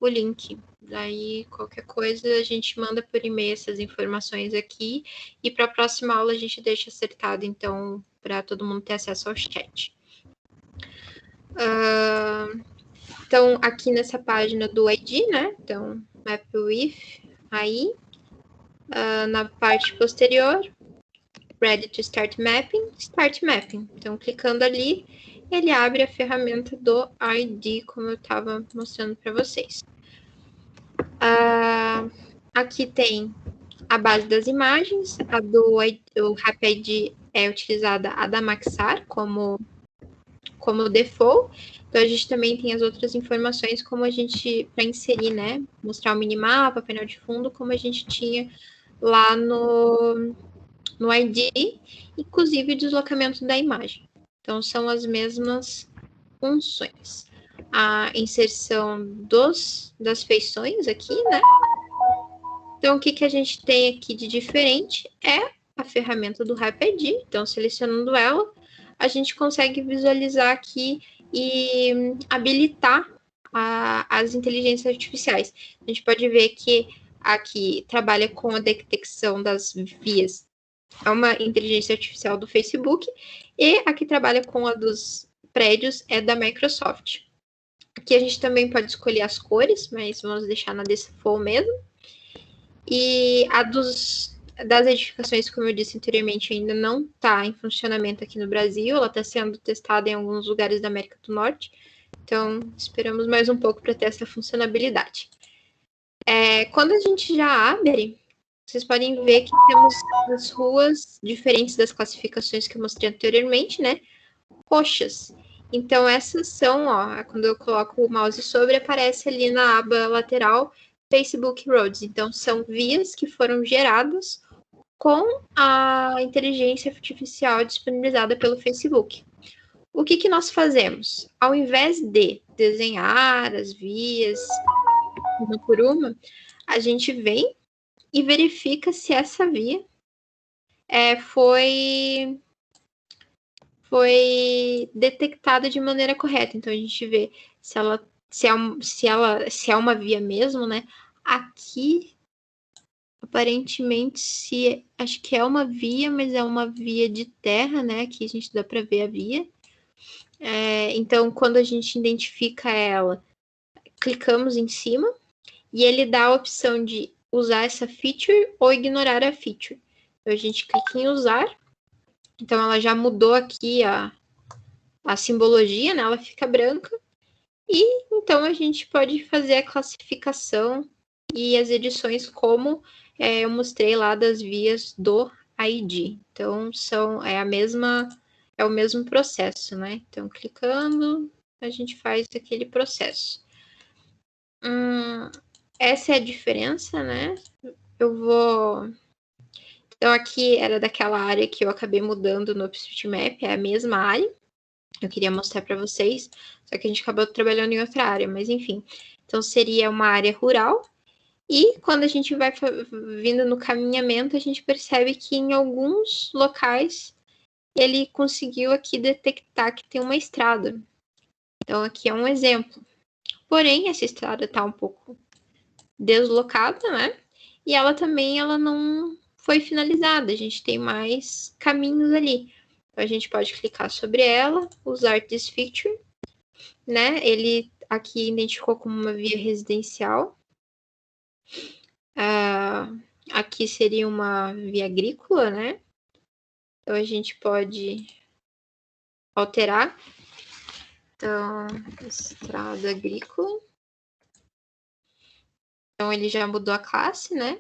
link. Daí, qualquer coisa, a gente manda por e-mail essas informações aqui, e para a próxima aula a gente deixa acertado, então, para todo mundo ter acesso ao chat. Então, aqui nessa página do ID, né? Então, MapWith, aí, na parte posterior, Ready to Start Mapping, Start Mapping. Então, clicando ali, ele abre a ferramenta do ID, como eu estava mostrando para vocês. Aqui tem a base das imagens, a do RapID é utilizada a da Maxar como default. Então, a gente também tem as outras informações como a gente, para inserir, né? Mostrar o minimapa, painel de fundo, como a gente tinha lá no ID, inclusive o deslocamento da imagem. Então, são as mesmas funções. A inserção das feições aqui, né? Então, o que a gente tem aqui de diferente é a ferramenta do RapID. Então, selecionando ela, a gente consegue visualizar aqui e habilitar as inteligências artificiais. A gente pode ver que aqui trabalha com a detecção das vias. É uma inteligência artificial do Facebook. E aqui trabalha com a dos prédios, é da Microsoft. Aqui a gente também pode escolher as cores, mas vamos deixar na default mesmo. E a das edificações, como eu disse anteriormente, ainda não está em funcionamento aqui no Brasil. Ela está sendo testada em alguns lugares da América do Norte. Então, esperamos mais um pouco para ter essa funcionalidade. Quando a gente já abre, vocês podem ver que temos as ruas diferentes das classificações que eu mostrei anteriormente, né? Roxas. Então, essas são, quando eu coloco o mouse sobre, aparece ali na aba lateral Facebook Roads. Então, são vias que foram geradas com a inteligência artificial disponibilizada pelo Facebook. O que nós fazemos? Ao invés de desenhar as vias uma por uma, a gente vem e verifica se essa via foi detectada de maneira correta. Então, a gente vê se é uma via mesmo, né? Aqui, aparentemente, acho que é uma via, mas é uma via de terra, né? Aqui a gente dá para ver a via. Então, quando a gente identifica ela, clicamos em cima e ele dá a opção de usar essa feature ou ignorar a feature. Então, a gente clica em usar. Então, ela já mudou aqui a simbologia, né? Ela fica branca. E, então, a gente pode fazer a classificação e as edições como eu mostrei lá das vias do ID. Então, é o mesmo processo, né? Então, clicando, a gente faz aquele processo. Essa é a diferença, né? Então, aqui era daquela área que eu acabei mudando no OpenStreetMap, é a mesma área. Eu queria mostrar para vocês, só que a gente acabou trabalhando em outra área, mas enfim. Então, seria uma área rural. E quando a gente vai vindo no caminhamento, a gente percebe que em alguns locais ele conseguiu aqui detectar que tem uma estrada. Então, aqui é um exemplo. Porém, essa estrada está um pouco deslocada, né? E ela não foi finalizada. A gente tem mais caminhos ali. Então, a gente pode clicar sobre ela, usar this feature, né? Ele aqui identificou como uma via residencial. Aqui seria uma via agrícola, né? Então, a gente pode alterar. Então, estrada agrícola. Então, ele já mudou a classe, né?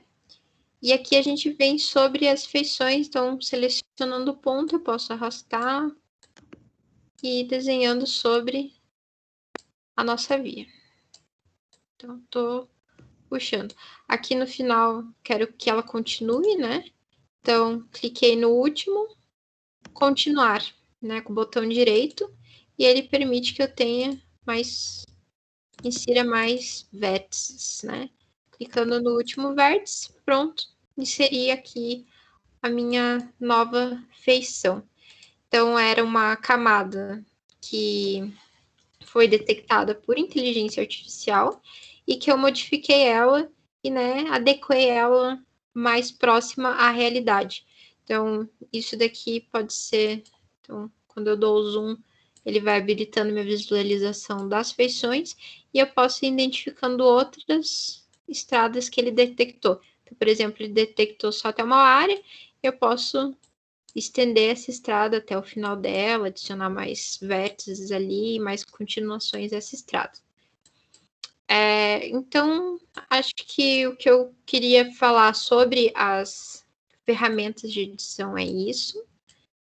E aqui a gente vem sobre as feições. Então, selecionando o ponto, eu posso arrastar e ir desenhando sobre a nossa via. Então, estou puxando. Aqui no final, quero que ela continue, né? Então, cliquei no último, continuar, né? Com o botão direito. E ele permite que eu insira mais vértices, né? Clicando no último vértice, pronto, inseri aqui a minha nova feição. Então, era uma camada que foi detectada por inteligência artificial e que eu modifiquei ela e, né, adequei ela mais próxima à realidade. Então, isso daqui pode ser... Então, quando eu dou o zoom, ele vai habilitando minha visualização das feições e eu posso ir identificando outras estradas que ele detectou. Então, por exemplo, ele detectou só até uma área, eu posso estender essa estrada até o final dela, adicionar mais vértices ali, mais continuações dessa estrada. Então, acho que o que eu queria falar sobre as ferramentas de edição é isso.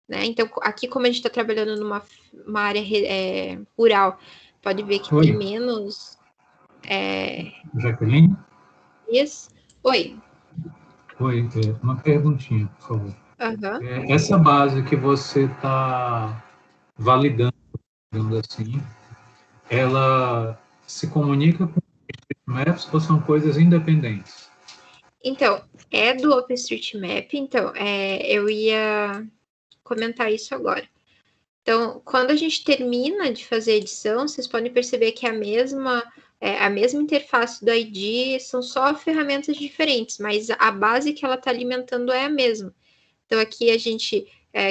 Né? Então, aqui, como a gente está trabalhando numa área rural, pode ver que tem menos... Jaqueline? Isso. Oi. Oi, uma perguntinha, por favor. Uhum. Essa base que você está validando, digamos assim, ela se comunica com o Maps ou são coisas independentes? Então, é do OpenStreetMap, então, eu ia comentar isso agora. Então, quando a gente termina de fazer a edição, vocês podem perceber que a mesma interface do ID, são só ferramentas diferentes, mas a base que ela está alimentando é a mesma. Então, aqui a gente,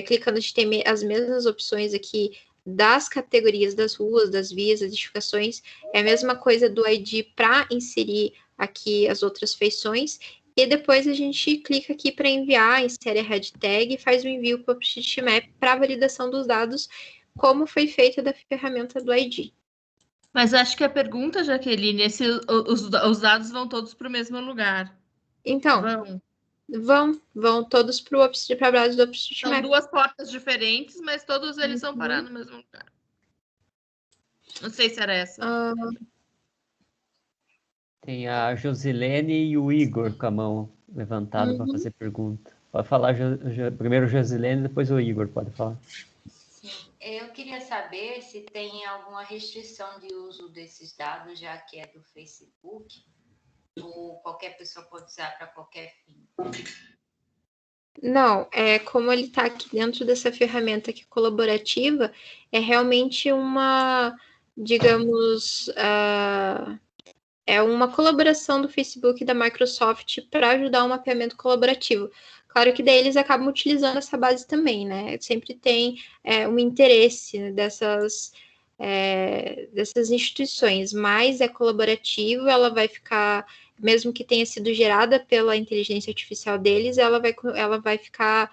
clicando, a gente tem as mesmas opções aqui das categorias das ruas, das vias, das edificações, é a mesma coisa do ID para inserir aqui as outras feições, E depois a gente clica aqui para enviar, insere a hashtag e faz o envio para o OpenStreetMap para validação dos dados, como foi feito da ferramenta do ID. Mas acho que a pergunta, Jaqueline, é se os dados vão todos para o mesmo lugar. Então, vão todos para a base do OpenStreetMap. São duas portas diferentes, mas todos eles vão parar no mesmo lugar. Não sei se era essa. Tem a Josilene e o Igor com a mão levantada para fazer pergunta. Pode falar primeiro Josilene, depois o Igor pode falar. Sim, eu queria saber se tem alguma restrição de uso desses dados, já que é do Facebook, ou qualquer pessoa pode usar para qualquer fim. Não, como ele está aqui dentro dessa ferramenta aqui colaborativa, é realmente uma, digamos, é uma colaboração do Facebook e da Microsoft para ajudar o mapeamento colaborativo. Claro que daí eles acabam utilizando essa base também, né? Sempre tem um interesse dessas instituições, mas é colaborativo, ela vai ficar, mesmo que tenha sido gerada pela inteligência artificial deles, ela vai ficar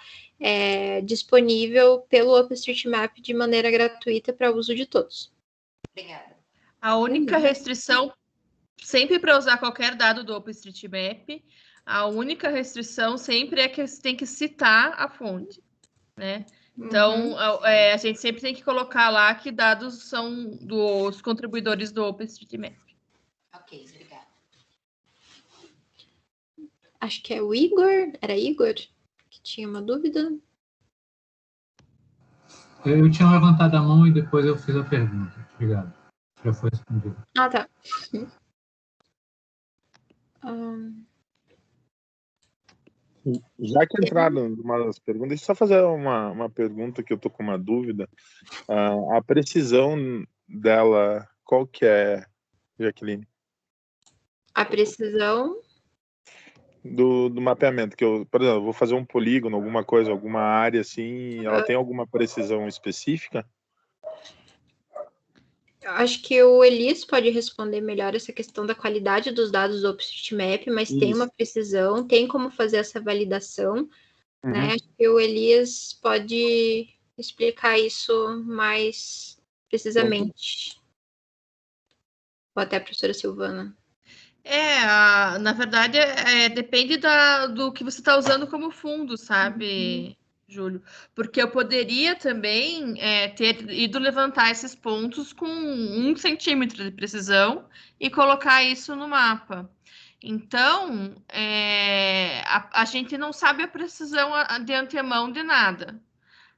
disponível pelo OpenStreetMap de maneira gratuita para uso de todos. Obrigada. A única restrição, sempre para usar qualquer dado do OpenStreetMap, a única restrição sempre é que você tem que citar a fonte, né? Então, a gente sempre tem que colocar lá que dados são dos contribuidores do OpenStreetMap. Ok, obrigada. Acho que é o Igor, era Igor, que tinha uma dúvida. Eu tinha levantado a mão e depois eu fiz a pergunta. Obrigado. Já foi respondido. Ah, tá. Já que entraram numa das perguntas, deixa eu só fazer uma pergunta que eu tô com uma dúvida. A precisão dela, qual que é, Jaqueline? A precisão Do mapeamento, que eu, por exemplo, vou fazer um polígono, alguma coisa, alguma área assim, ela tem alguma precisão específica? Acho que o Elias pode responder melhor essa questão da qualidade dos dados do OpenStreetMap, mas tem uma precisão, tem como fazer essa validação, né? Acho que o Elias pode explicar isso mais precisamente. Ou até a professora Silvana. Na verdade, depende do que você está usando como fundo, sabe, Júlio? Porque eu poderia também ter ido levantar esses pontos com 1 centímetro de precisão e colocar isso no mapa. Então, a gente não sabe a precisão de antemão de nada.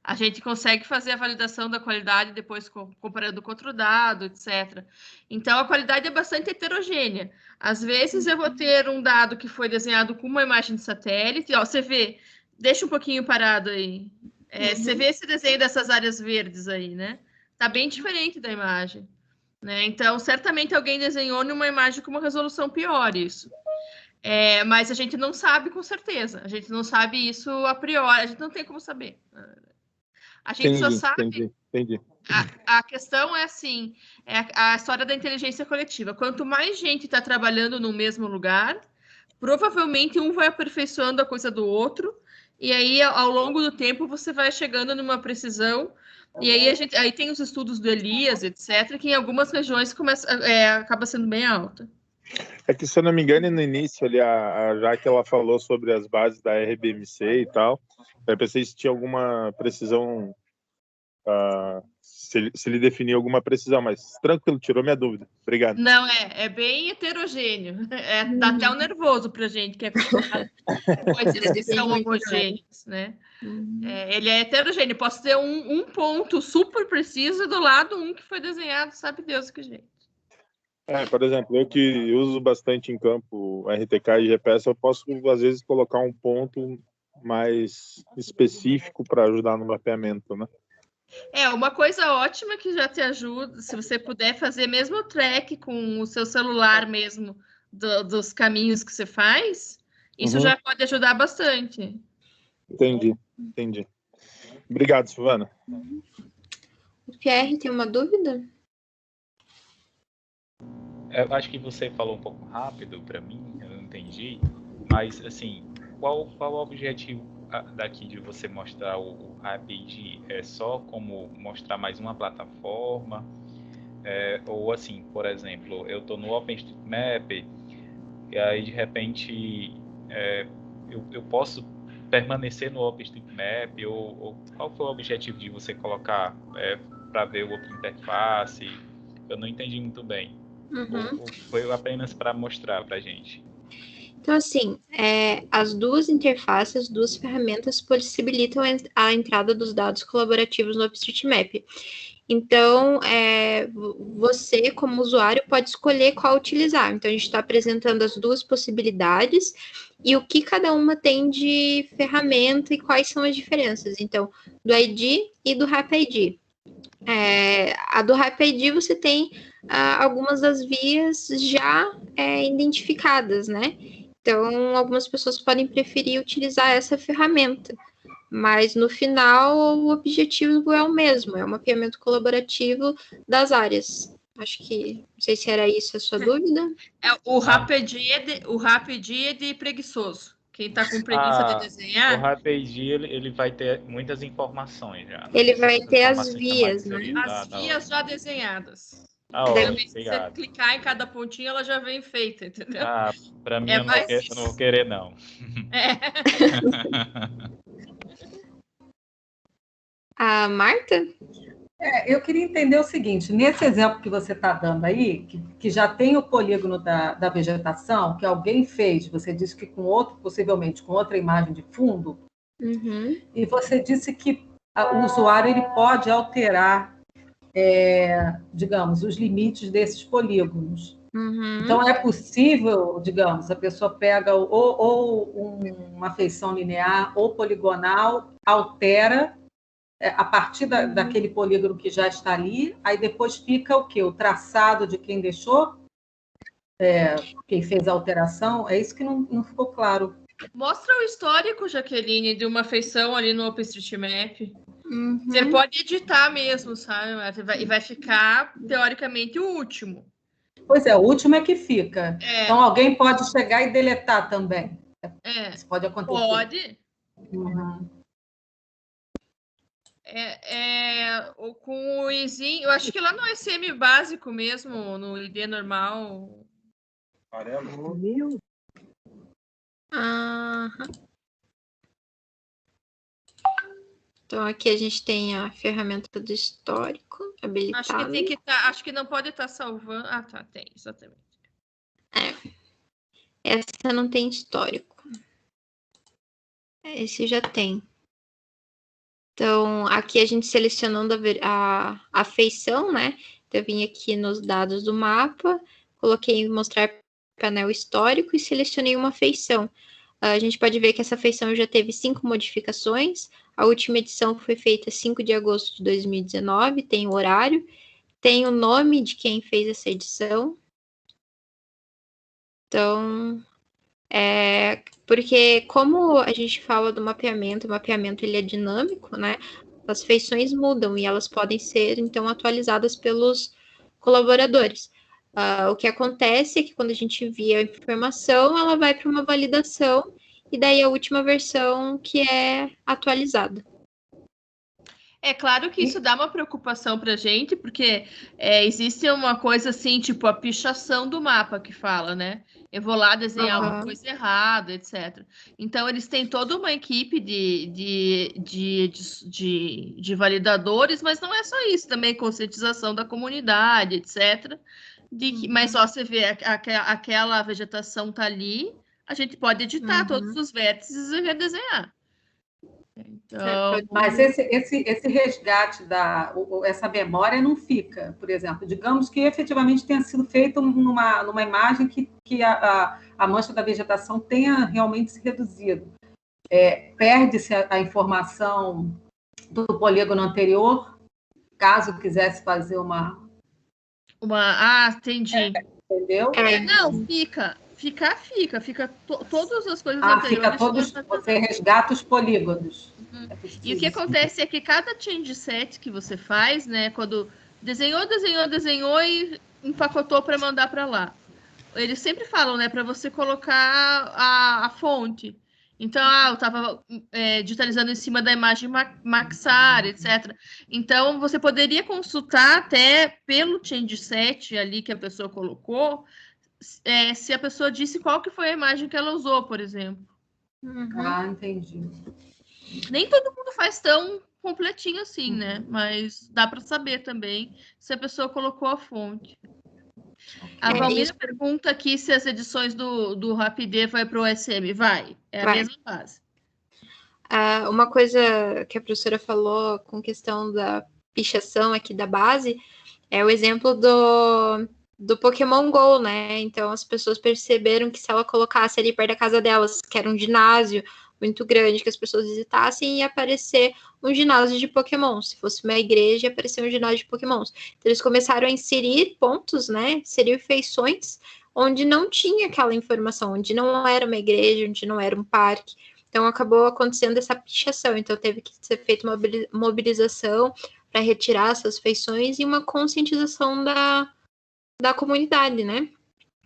A gente consegue fazer a validação da qualidade depois comparando com outro dado, etc. Então, a qualidade é bastante heterogênea. Às vezes, eu vou ter um dado que foi desenhado com uma imagem de satélite. Ó, você vê, deixa um pouquinho parado aí. Você vê esse desenho dessas áreas verdes aí, né? Tá bem diferente da imagem, né? Então, certamente alguém desenhou numa imagem com uma resolução pior isso. Mas a gente não sabe com certeza. A gente não sabe isso a priori. A gente não tem como saber. A gente só sabe. Entendi. A questão é assim: a história da inteligência coletiva. Quanto mais gente está trabalhando no mesmo lugar, provavelmente um vai aperfeiçoando a coisa do outro, e aí, ao longo do tempo, você vai chegando numa precisão. E aí tem os estudos do Elias, etc., que em algumas regiões acaba sendo bem alta. É que, se eu não me engano, no início ali, a Jaque, ela falou sobre as bases da RBMC e tal. Eu pensei se tinha alguma precisão, se ele definia alguma precisão, mas tranquilo, tirou minha dúvida. Obrigado. Não, é bem heterogêneo. Dá até um nervoso pra gente, que é coisas que são homogêneos, né? Ele é heterogêneo. Posso ter um ponto super preciso do lado, um que foi desenhado, sabe Deus que jeito. Por exemplo, eu que uso bastante em campo RTK e GPS, eu posso, às vezes, colocar um ponto mais específico para ajudar no mapeamento, né? Uma coisa ótima que já te ajuda, se você puder fazer mesmo o track com o seu celular mesmo, dos caminhos que você faz, isso já pode ajudar bastante. Entendi. Obrigado, Silvana. O Pierre tem uma dúvida? Eu acho que você falou um pouco rápido para mim, eu não entendi, Mas, assim, qual o objetivo daqui de você mostrar o Rapid? É só como mostrar mais uma plataforma? Ou, assim, por exemplo, eu estou no OpenStreetMap e aí, de repente, eu posso permanecer no OpenStreetMap? Ou qual foi o objetivo de você colocar para ver outra interface? Eu não entendi muito bem. Ou foi apenas para mostrar para a gente? Então, assim, as duas interfaces, as duas ferramentas possibilitam a entrada dos dados colaborativos no OpenStreetMap. Então, você, como usuário, pode escolher qual utilizar. Então, a gente está apresentando as duas possibilidades e o que cada uma tem de ferramenta e quais são as diferenças. Então, do ID e do RapID. A do RapID você tem algumas das vias já identificadas, né? Então, algumas pessoas podem preferir utilizar essa ferramenta, mas no final o objetivo é o mesmo, é o mapeamento colaborativo das áreas. Acho que, não sei se era isso a sua dúvida. O RapID é de preguiçoso. Quem está com preguiça de desenhar... O RapID, ele vai ter muitas informações já. Ele vai ter as vias, né? As vias já desenhadas. Ótimo, se você clicar em cada pontinho, ela já vem feita, entendeu? Para mim, eu não vou querer, não. A Marta? Eu queria entender o seguinte, nesse exemplo que você está dando aí, que já tem o polígono da vegetação, que alguém fez, você disse que possivelmente com outra imagem de fundo, e você disse que o usuário ele pode alterar, digamos, os limites desses polígonos. Então, é possível, digamos, a pessoa pega ou uma feição linear ou poligonal, altera a partir daquele polígono que já está ali, aí depois fica o quê? O traçado de quem deixou? Quem fez a alteração? É isso que não ficou claro. Mostra o histórico, Jaqueline, de uma feição ali no OpenStreetMap. Você pode editar mesmo, sabe? E vai ficar, teoricamente, o último. Pois é, o último é que fica. Então, alguém pode chegar e deletar também. Isso pode acontecer. Pode. Com o ISIN, eu acho que lá no SM básico mesmo, no ID normal. Então, aqui a gente tem a ferramenta do histórico habilitada. Acho que não pode estar salvando. Tem, exatamente. Essa não tem histórico. Esse já tem. Então, aqui a gente selecionando a feição, né? Então, eu vim aqui nos dados do mapa, coloquei mostrar painel histórico e selecionei uma feição. A gente pode ver que essa feição já teve 5 modificações. A última edição foi feita 5 de agosto de 2019, tem o horário, tem o nome de quem fez essa edição. Então, porque como a gente fala do mapeamento, o mapeamento ele é dinâmico, né? As feições mudam e elas podem ser, então, atualizadas pelos colaboradores. O que acontece é que quando a gente envia a informação, ela vai para uma validação e daí a última versão que é atualizada. É claro que isso dá uma preocupação para a gente, porque existe uma coisa assim, tipo a pichação do mapa que fala, né? Eu vou lá desenhar uma coisa errada, etc. Então, eles têm toda uma equipe de validadores, mas não é só isso, também conscientização da comunidade, etc. Mas só você vê aquela vegetação tá ali, a gente pode editar todos os vértices e redesenhar. Então... Mas esse resgate, essa memória não fica, por exemplo. Digamos que efetivamente tenha sido feito numa imagem que a mancha da vegetação tenha realmente se reduzido. Perde-se a informação do polígono anterior, caso quisesse fazer entendi. Entendeu? Não, fica todas as coisas anteriores. Você resgata os polígonos. E o que acontece é que cada change set que você faz, né, quando desenhou e empacotou para mandar para lá. eles sempre falam, né, para você colocar a fonte. Então, eu estava digitalizando em cima da imagem Maxar, etc. Então, você poderia consultar até pelo change set ali que a pessoa colocou, se a pessoa disse qual que foi a imagem que ela usou, por exemplo. Entendi. Nem todo mundo faz tão completinho assim, né? Mas dá para saber também se a pessoa colocou a fonte. A Valmira pergunta aqui se as edições do Rapid vai para o SM. Vai, é a mesma base. Uma coisa que a professora falou com questão da pichação aqui da base é o exemplo do Pokémon GO, né? Então as pessoas perceberam que se ela colocasse ali perto da casa delas, que era um ginásio muito grande, que as pessoas visitassem, ia aparecer um ginásio de Pokémon. Se fosse uma igreja, ia aparecer um ginásio de Pokémons. Então eles começaram a inserir pontos, né? Inserir feições onde não tinha aquela informação, onde não era uma igreja, onde não era um parque. Então acabou acontecendo essa pichação. Então teve que ser feita uma mobilização para retirar essas feições e uma conscientização da comunidade, né?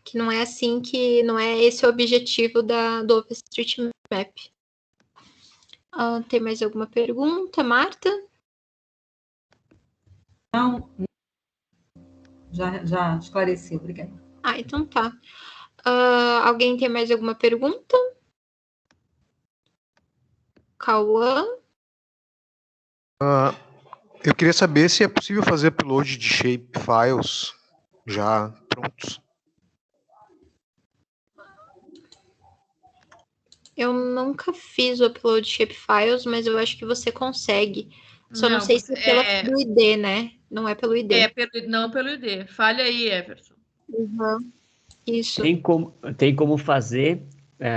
Que não é assim, que não é esse o objetivo do OpenStreetMap. Tem mais alguma pergunta, Marta? Não. Já esclareci, obrigada. Então tá. Alguém tem mais alguma pergunta? Cauã? Eu queria saber se é possível fazer upload de shapefiles já prontos. Eu nunca fiz o upload de shapefiles, mas eu acho que você consegue. Só não sei se é pelo ID, né? Não é pelo ID. Não pelo ID. Fale aí, Everton. Isso. Tem como fazer,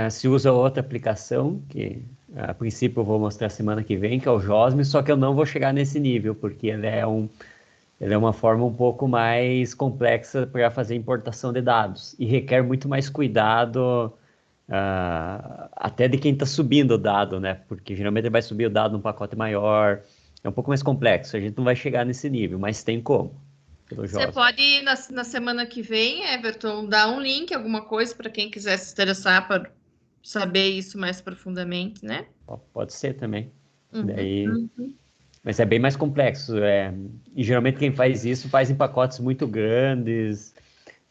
se usa outra aplicação, que a princípio eu vou mostrar semana que vem, que é o JOSM, só que eu não vou chegar nesse nível, porque ele é uma forma um pouco mais complexa para fazer importação de dados, e requer muito mais cuidado até de quem está subindo o dado, né? Porque geralmente ele vai subir o dado num pacote maior, é um pouco mais complexo, a gente não vai chegar nesse nível, mas tem como. Você pode, na semana que vem, Everton, dar um link, alguma coisa, para quem quiser se interessar para saber isso mais profundamente, né? Pode ser também. Mas é bem mais complexo. E geralmente quem faz isso faz em pacotes muito grandes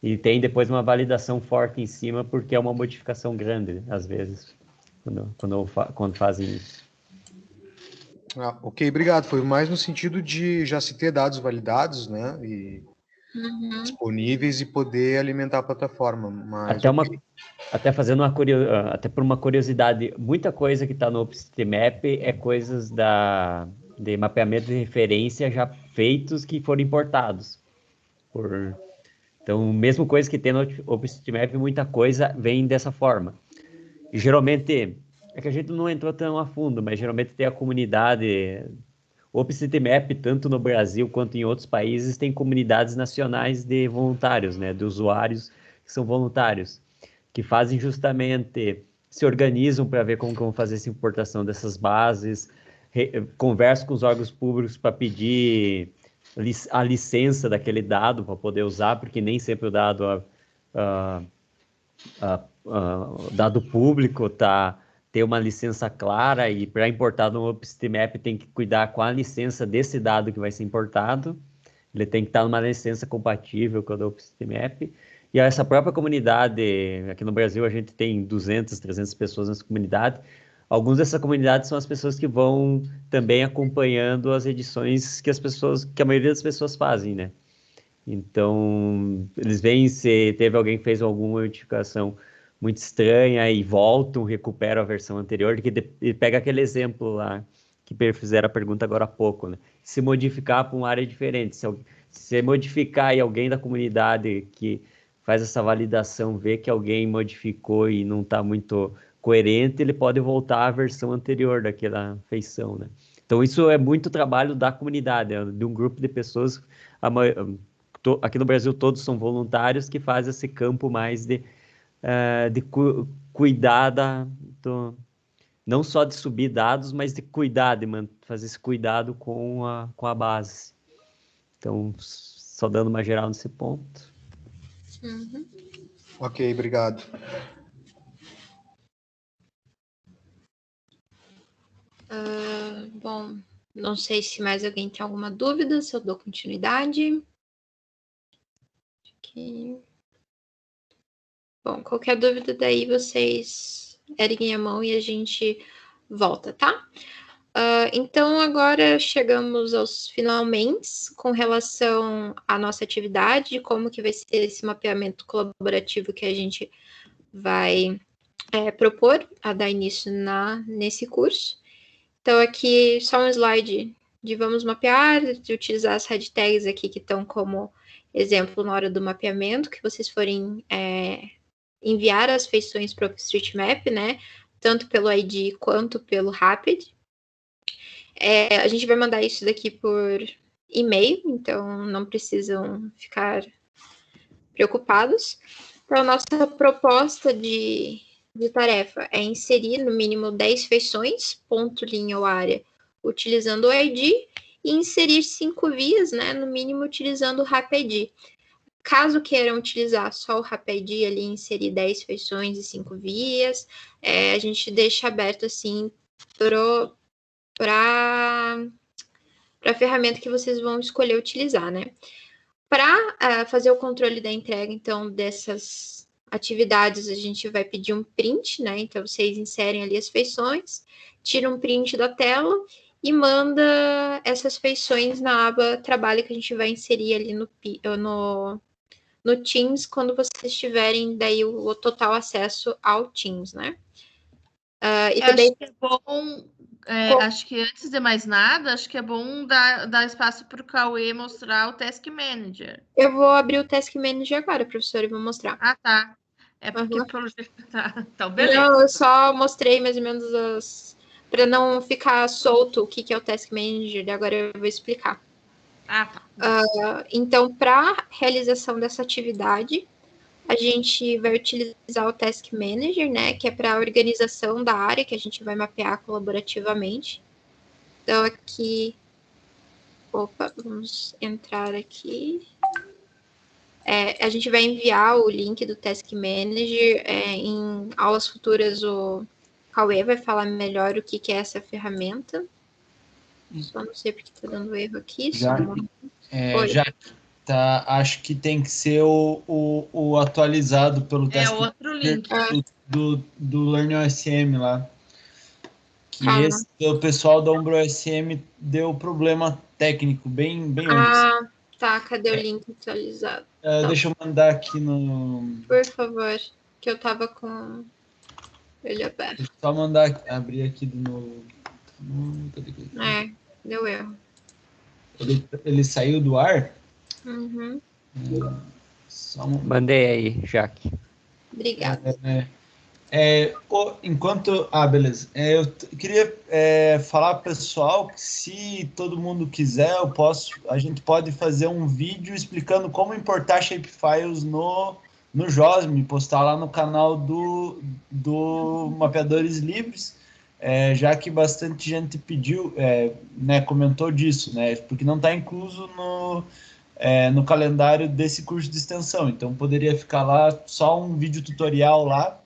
e tem depois uma validação forte em cima, porque é uma modificação grande, às vezes, quando fazem isso. Ok, obrigado. Foi mais no sentido de já se ter dados validados, né? E disponíveis e poder alimentar a plataforma. Mas, até fazendo até por uma curiosidade, muita coisa que está no OpenStreetMap é coisas de mapeamento de referência já feitos que foram importados. Então, mesmo coisa que tem no OpenStreetMap, muita coisa vem dessa forma. E geralmente, é que a gente não entrou tão a fundo, mas geralmente tem a comunidade. O OpenStreetMap, tanto no Brasil quanto em outros países, tem comunidades nacionais de voluntários, né, de usuários que são voluntários, que fazem justamente, se organizam para ver como vão fazer essa importação dessas bases, conversam com os órgãos públicos para pedir a licença daquele dado para poder usar, porque nem sempre o dado público tem uma licença clara, e para importar no OpenStreetMap tem que cuidar com a licença desse dado que vai ser importado. Ele tem que estar numa licença compatível com a do OpenStreetMap. E essa própria comunidade, aqui no Brasil a gente tem 200, 300 pessoas nessa comunidade. Algumas dessas comunidades são as pessoas que vão também acompanhando as edições que a maioria das pessoas fazem, né? Então, eles veem se teve alguém que fez alguma modificação muito estranha e voltam, recuperam a versão anterior, que pega aquele exemplo lá que fizeram a pergunta agora há pouco, né? Se modificar para uma área diferente, se modificar e alguém da comunidade que faz essa validação vê que alguém modificou e não está muito coerente, ele pode voltar à versão anterior daquela feição, né? Então isso é muito trabalho da comunidade, de um grupo de pessoas, aqui no Brasil todos são voluntários, que fazem esse campo mais de cuidar não só de subir dados, mas de cuidar, de fazer esse cuidado com a base. Então, só dando uma geral nesse ponto. Ok, obrigado. Bom, não sei se mais alguém tem alguma dúvida, se eu dou continuidade. Aqui. Bom, qualquer dúvida daí vocês erguem a mão e a gente volta, tá? Então, agora chegamos aos finalmente com relação à nossa atividade, como que vai ser esse mapeamento colaborativo que a gente vai propor a dar início nesse curso. Então, aqui só um slide de vamos mapear, de utilizar as hashtags aqui que estão como exemplo na hora do mapeamento, que vocês forem enviar as feições para o OpenStreetMap, né? Tanto pelo ID quanto pelo Rapid. A gente vai mandar isso daqui por e-mail, então não precisam ficar preocupados. Então, a nossa proposta de tarefa é inserir no mínimo 10 feições, ponto, linha ou área, utilizando o ID, e inserir 5 vias, né, no mínimo utilizando o RapID. Caso queiram utilizar só o RapID ali, inserir 10 feições e 5 vias, a gente deixa aberto assim para a ferramenta que vocês vão escolher utilizar, né? Para fazer o controle da entrega, então, dessas atividades, a gente vai pedir um print, né? Então, vocês inserem ali as feições, tiram um print da tela e manda essas feições na aba trabalho que a gente vai inserir ali no Teams, quando vocês tiverem daí o total acesso ao Teams, né? E também... Acho que é bom... acho que antes de mais nada, acho que é bom dar espaço para o Cauê mostrar o Task Manager. Eu vou abrir o Task Manager agora, professor, e vou mostrar. Ah, tá. É porque pelo jeito tá. Então, beleza. Não, eu só mostrei mais ou menos para não ficar solto o que é o Task Manager, e agora eu vou explicar. Ah, tá. Então, para realização dessa atividade, a gente vai utilizar o Task Manager, né, que é para a organização da área que a gente vai mapear colaborativamente. Então, aqui... Opa, vamos entrar aqui. A gente vai enviar o link do Task Manager. Em aulas futuras, o Cauê vai falar melhor o que é essa ferramenta. Só não sei porque está dando erro aqui. Já tá, acho que tem que ser o atualizado pelo Task Manager. Outro link. Do Learn OSM lá. Que o pessoal da Umbro OSM deu problema técnico bem antes. Tá. Cadê o link atualizado? Deixa eu mandar aqui no... Por favor, que eu tava com ele aberto. Deixa eu só abrir aqui de novo. Deu erro. Ele saiu do ar? Uhum. Mandei aí, Jaque. Obrigada. Enquanto... beleza. Eu queria falar para o pessoal que, se todo mundo quiser, a gente pode fazer um vídeo explicando como importar shapefiles no JOSM, postar lá no canal do Mapeadores Livres, já que bastante gente pediu, comentou disso, né, porque não está incluso no calendário desse curso de extensão. Então, poderia ficar lá só um vídeo tutorial lá.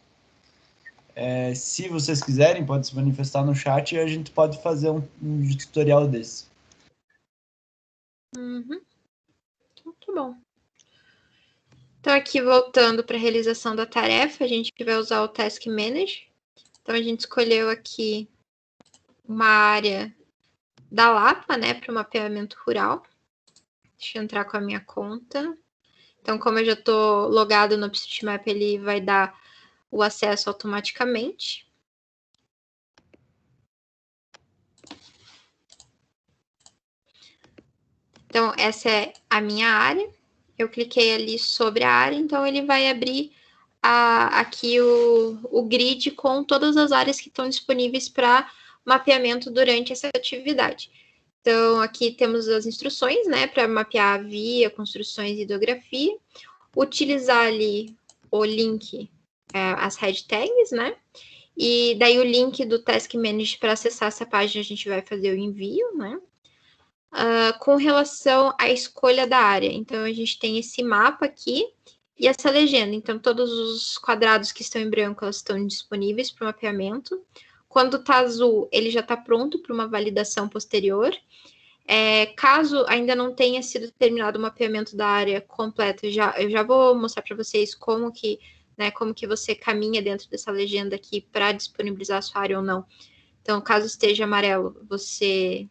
Se vocês quiserem, pode se manifestar no chat e a gente pode fazer um tutorial desse. Muito bom. Então, aqui voltando para a realização da tarefa, a gente vai usar o Task Manager. Então, a gente escolheu aqui uma área da Lapa, né, para o mapeamento rural. Deixa eu entrar com a minha conta. Então, como eu já estou logado no OpenStreetMap, ele vai dar o acesso automaticamente. Então, essa é a minha área. Eu cliquei ali sobre a área, então ele vai abrir aqui o grid com todas as áreas que estão disponíveis para mapeamento durante essa atividade. Então, aqui temos as instruções, né, para mapear a via, construções e hidrografia. Utilizar ali o link, as hashtags, né? E daí o link do Task Manager para acessar essa página, a gente vai fazer o envio, né? Com relação à escolha da área. Então, a gente tem esse mapa aqui, e essa legenda. Então, todos os quadrados que estão em branco, elas estão disponíveis para o mapeamento. Quando está azul, ele já está pronto para uma validação posterior. Caso ainda não tenha sido terminado o mapeamento da área completa, eu já vou mostrar para vocês como que você caminha dentro dessa legenda aqui para disponibilizar a sua área ou não. Então, caso esteja amarelo, você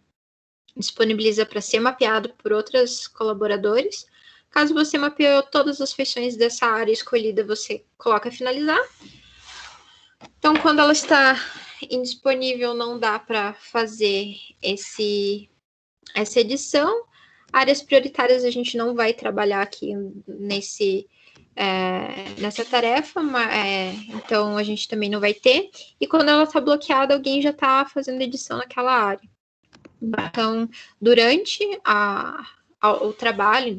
disponibiliza para ser mapeado por outros colaboradores. Caso você mapeou todas as feições dessa área escolhida, você coloca finalizar. Então, quando ela está indisponível, não dá para fazer essa edição. Áreas prioritárias a gente não vai trabalhar aqui nessa tarefa, então a gente também não vai ter. E quando ela está bloqueada, alguém já está fazendo edição naquela área. Então, durante o trabalho,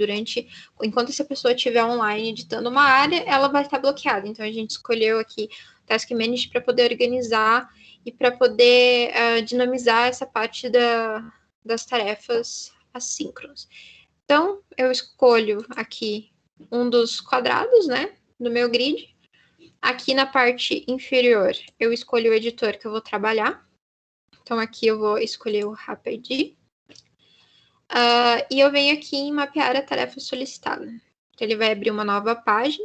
enquanto essa pessoa estiver online editando uma área, ela vai estar bloqueada. Então, a gente escolheu aqui o Task Manager para poder organizar e para poder dinamizar essa parte das tarefas assíncronas. Então, eu escolho aqui um dos quadrados, né, do meu grid. Aqui na parte inferior, eu escolho o editor que eu vou trabalhar. Então, aqui eu vou escolher o RapID. E eu venho aqui em mapear a tarefa solicitada. Então, ele vai abrir uma nova página.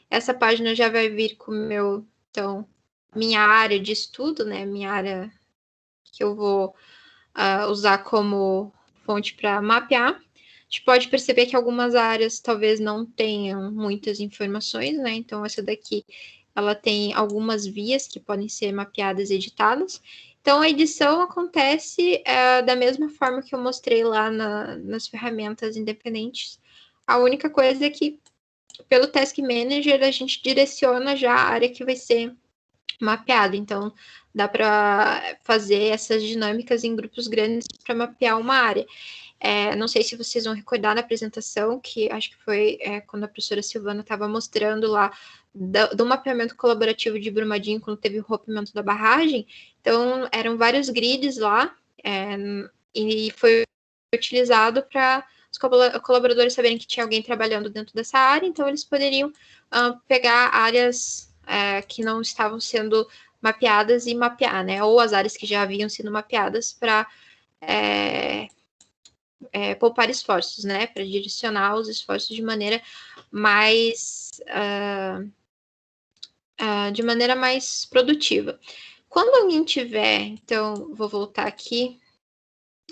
Essa página já vai vir com minha área de estudo, né? Minha área que eu vou usar como fonte para mapear. A gente pode perceber que algumas áreas talvez não tenham muitas informações, né? Então, essa daqui, ela tem algumas vias que podem ser mapeadas e editadas. Então, a edição acontece da mesma forma que eu mostrei lá nas ferramentas independentes. A única coisa é que, pelo Task Manager, a gente direciona já a área que vai ser mapeada. Então, dá para fazer essas dinâmicas em grupos grandes para mapear uma área. Não sei se vocês vão recordar na apresentação, que acho que foi quando a professora Silvana estava mostrando lá do mapeamento colaborativo de Brumadinho, quando teve o rompimento da barragem. Então, eram vários grids lá, e foi utilizado para os colaboradores saberem que tinha alguém trabalhando dentro dessa área, então eles poderiam pegar áreas que não estavam sendo mapeadas e mapear, né? Ou as áreas que já haviam sido mapeadas para poupar esforços, né? Para direcionar os esforços de maneira mais produtiva. Quando alguém tiver, então, vou voltar aqui,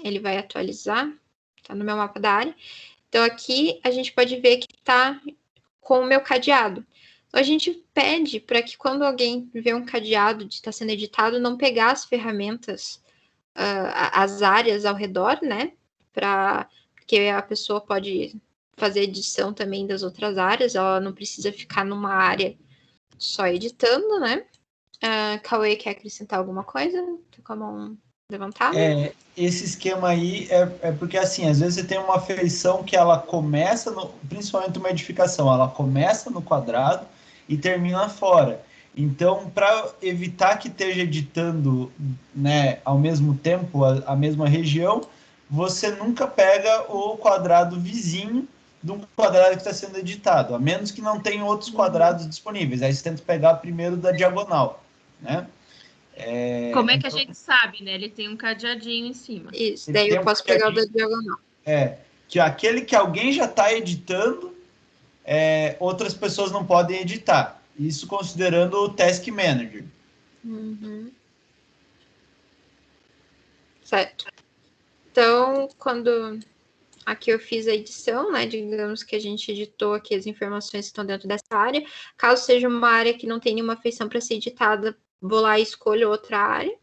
ele vai atualizar, tá no meu mapa da área. Então, aqui a gente pode ver que tá com o meu cadeado. Então, a gente pede para que quando alguém vê um cadeado de estar sendo editado, não pegar as ferramentas, as áreas ao redor, né? Porque a pessoa pode fazer edição também das outras áreas, ela não precisa ficar numa área só editando, né? Cauê, quer acrescentar alguma coisa? Tá com a mão levantada? Esse esquema aí é porque, assim, às vezes você tem uma feição que ela começa, principalmente uma edificação, ela começa no quadrado e termina fora. Então, para evitar que esteja editando, né, ao mesmo tempo a mesma região, você nunca pega o quadrado vizinho de um quadrado que está sendo editado, a menos que não tenha outros quadrados disponíveis. Aí você tenta pegar primeiro da diagonal, né? Como é que a gente sabe, né? Ele tem um cadeadinho em cima. Isso, daí eu posso pegar o da diagonal. Que aquele que alguém já está editando, outras pessoas não podem editar. Isso considerando o Task Manager. Uhum. Certo. Então, quando aqui eu fiz a edição, né? Digamos que a gente editou aqui as informações que estão dentro dessa área. Caso seja uma área que não tem nenhuma feição para ser editada, vou lá e escolho outra área.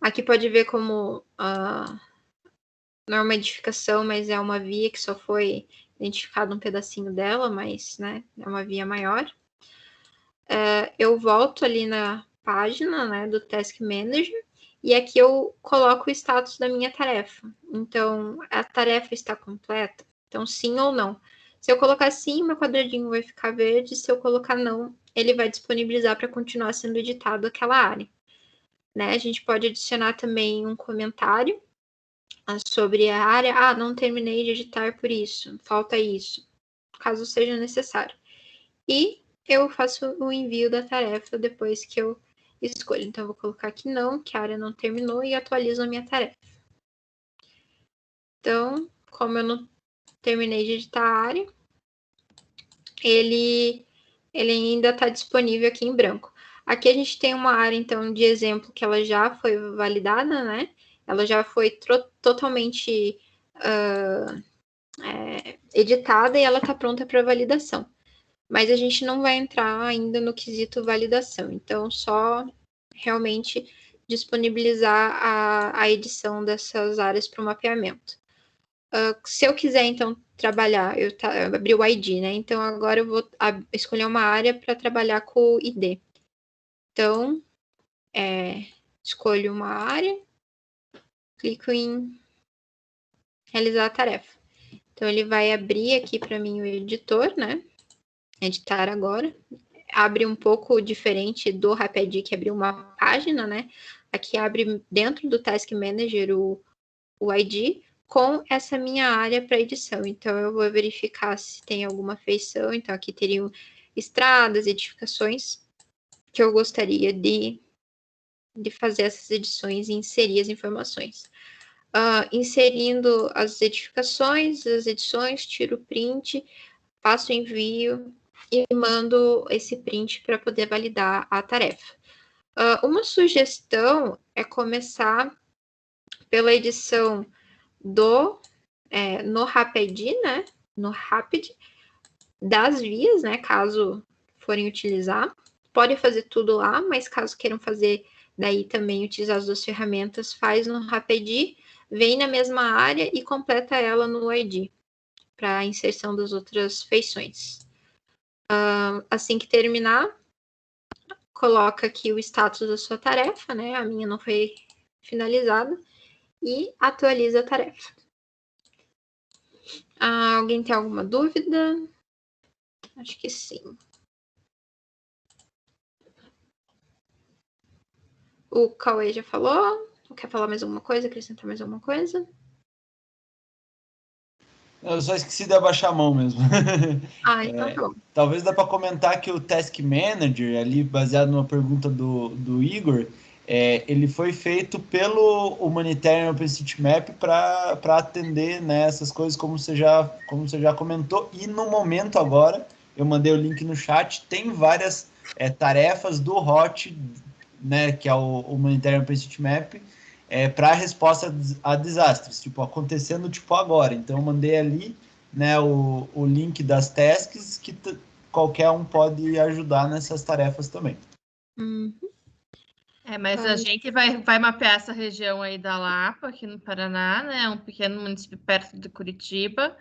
Aqui pode ver como não é uma edificação, mas é uma via que só foi identificado um pedacinho dela, mas, né, é uma via maior. Eu volto ali na página, né, do Task Manager, e aqui eu coloco o status da minha tarefa. Então, a tarefa está completa? Então, sim ou não. Se eu colocar sim, meu quadradinho vai ficar verde. Se eu colocar não, ele vai disponibilizar para continuar sendo editado aquela área. Né? A gente pode adicionar também um comentário sobre a área. Não terminei de editar por isso, falta isso. caso seja necessário. E eu faço o envio da tarefa depois que eu escolho. Então, eu vou colocar aqui não, que a área não terminou, e atualizo a minha tarefa. Então, como eu não terminei de editar a área, ele ainda está disponível aqui em branco. Aqui a gente tem uma área, então, de exemplo, que ela já foi validada, né? Ela já foi totalmente editada e ela está pronta para validação. Mas a gente não vai entrar ainda no quesito validação. Então, só realmente disponibilizar a edição dessas áreas para o mapeamento. Se eu quiser, então, trabalhar, eu abri o ID, né? Então, agora eu vou escolher uma área para trabalhar com o ID. Então, escolho uma área, clico em realizar a tarefa. Então, ele vai abrir aqui para mim o editor, né? Editar agora. Abre um pouco diferente do RapidID, que abriu uma página, né? Aqui abre dentro do Task Manager o ID com essa minha área para edição. Então, eu vou verificar se tem alguma feição. Então, aqui teriam estradas, edificações, que eu gostaria de fazer essas edições e inserir as informações. Inserindo as edificações, as edições, tiro o print, faço o envio e mando esse print para poder validar a tarefa. Uma sugestão é começar pela edição no RapidID, né? No Rapid, das vias, né? Caso forem utilizar. Podem fazer tudo lá, mas caso queiram fazer daí também utilizar as duas ferramentas, faz no RapidID, vem na mesma área e completa ela no ID, para a inserção das outras feições. Assim que terminar, coloca aqui o status da sua tarefa, né? A minha não foi finalizada, e atualiza a tarefa. Alguém tem alguma dúvida? Acho que sim. O Cauê já falou? Quer falar mais alguma coisa? Acrescentar mais alguma coisa? Eu só esqueci de abaixar a mão mesmo. Então tá bom. Talvez dá para comentar que o Task Manager, ali baseado numa pergunta do Igor, ele foi feito pelo Humanitarian OpenStreetMap para atender, né, essas coisas como você já comentou. E no momento agora, eu mandei o link no chat, tem várias tarefas do HOT, né, que é o Humanitarian OpenStreetMap, para resposta a desastres, tipo, acontecendo agora. Então, eu mandei ali, né, o link das tasks, que qualquer um pode ajudar nessas tarefas também. Mas a gente vai mapear essa região aí da Lapa, aqui no Paraná, né? Um pequeno município perto de Curitiba.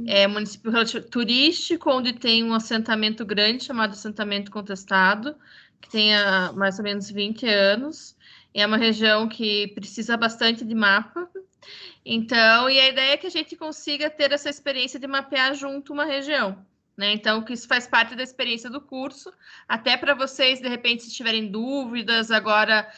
É um município turístico, onde tem um assentamento grande, chamado Assentamento Contestado, que tem mais ou menos 20 anos. É uma região que precisa bastante de mapa. Então, e a ideia é que a gente consiga ter essa experiência de mapear junto uma região, né? Então, que isso faz parte da experiência do curso, até para vocês, de repente, se tiverem dúvidas, agora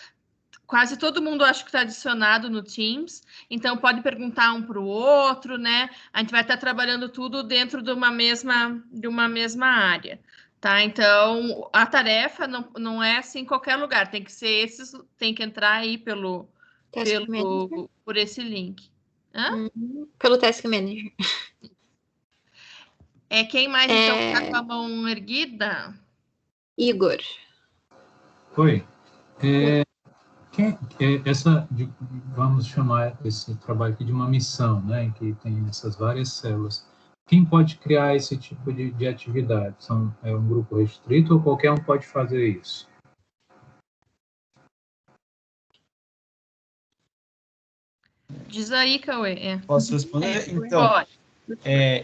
quase todo mundo acho que está adicionado no Teams, então pode perguntar um para o outro, né? A gente vai estar trabalhando tudo dentro de uma mesma área. Tá, então a tarefa não é assim em qualquer lugar, tem que ser tem que entrar aí por esse link. Pelo Task Manager. Quem mais então está com a mão erguida? Igor. Oi. Vamos chamar esse trabalho aqui de uma missão, né, em que tem essas várias células. Quem pode criar esse tipo de atividade? É um grupo restrito ou qualquer um pode fazer isso? Diz aí, Cauê. Posso responder? Então,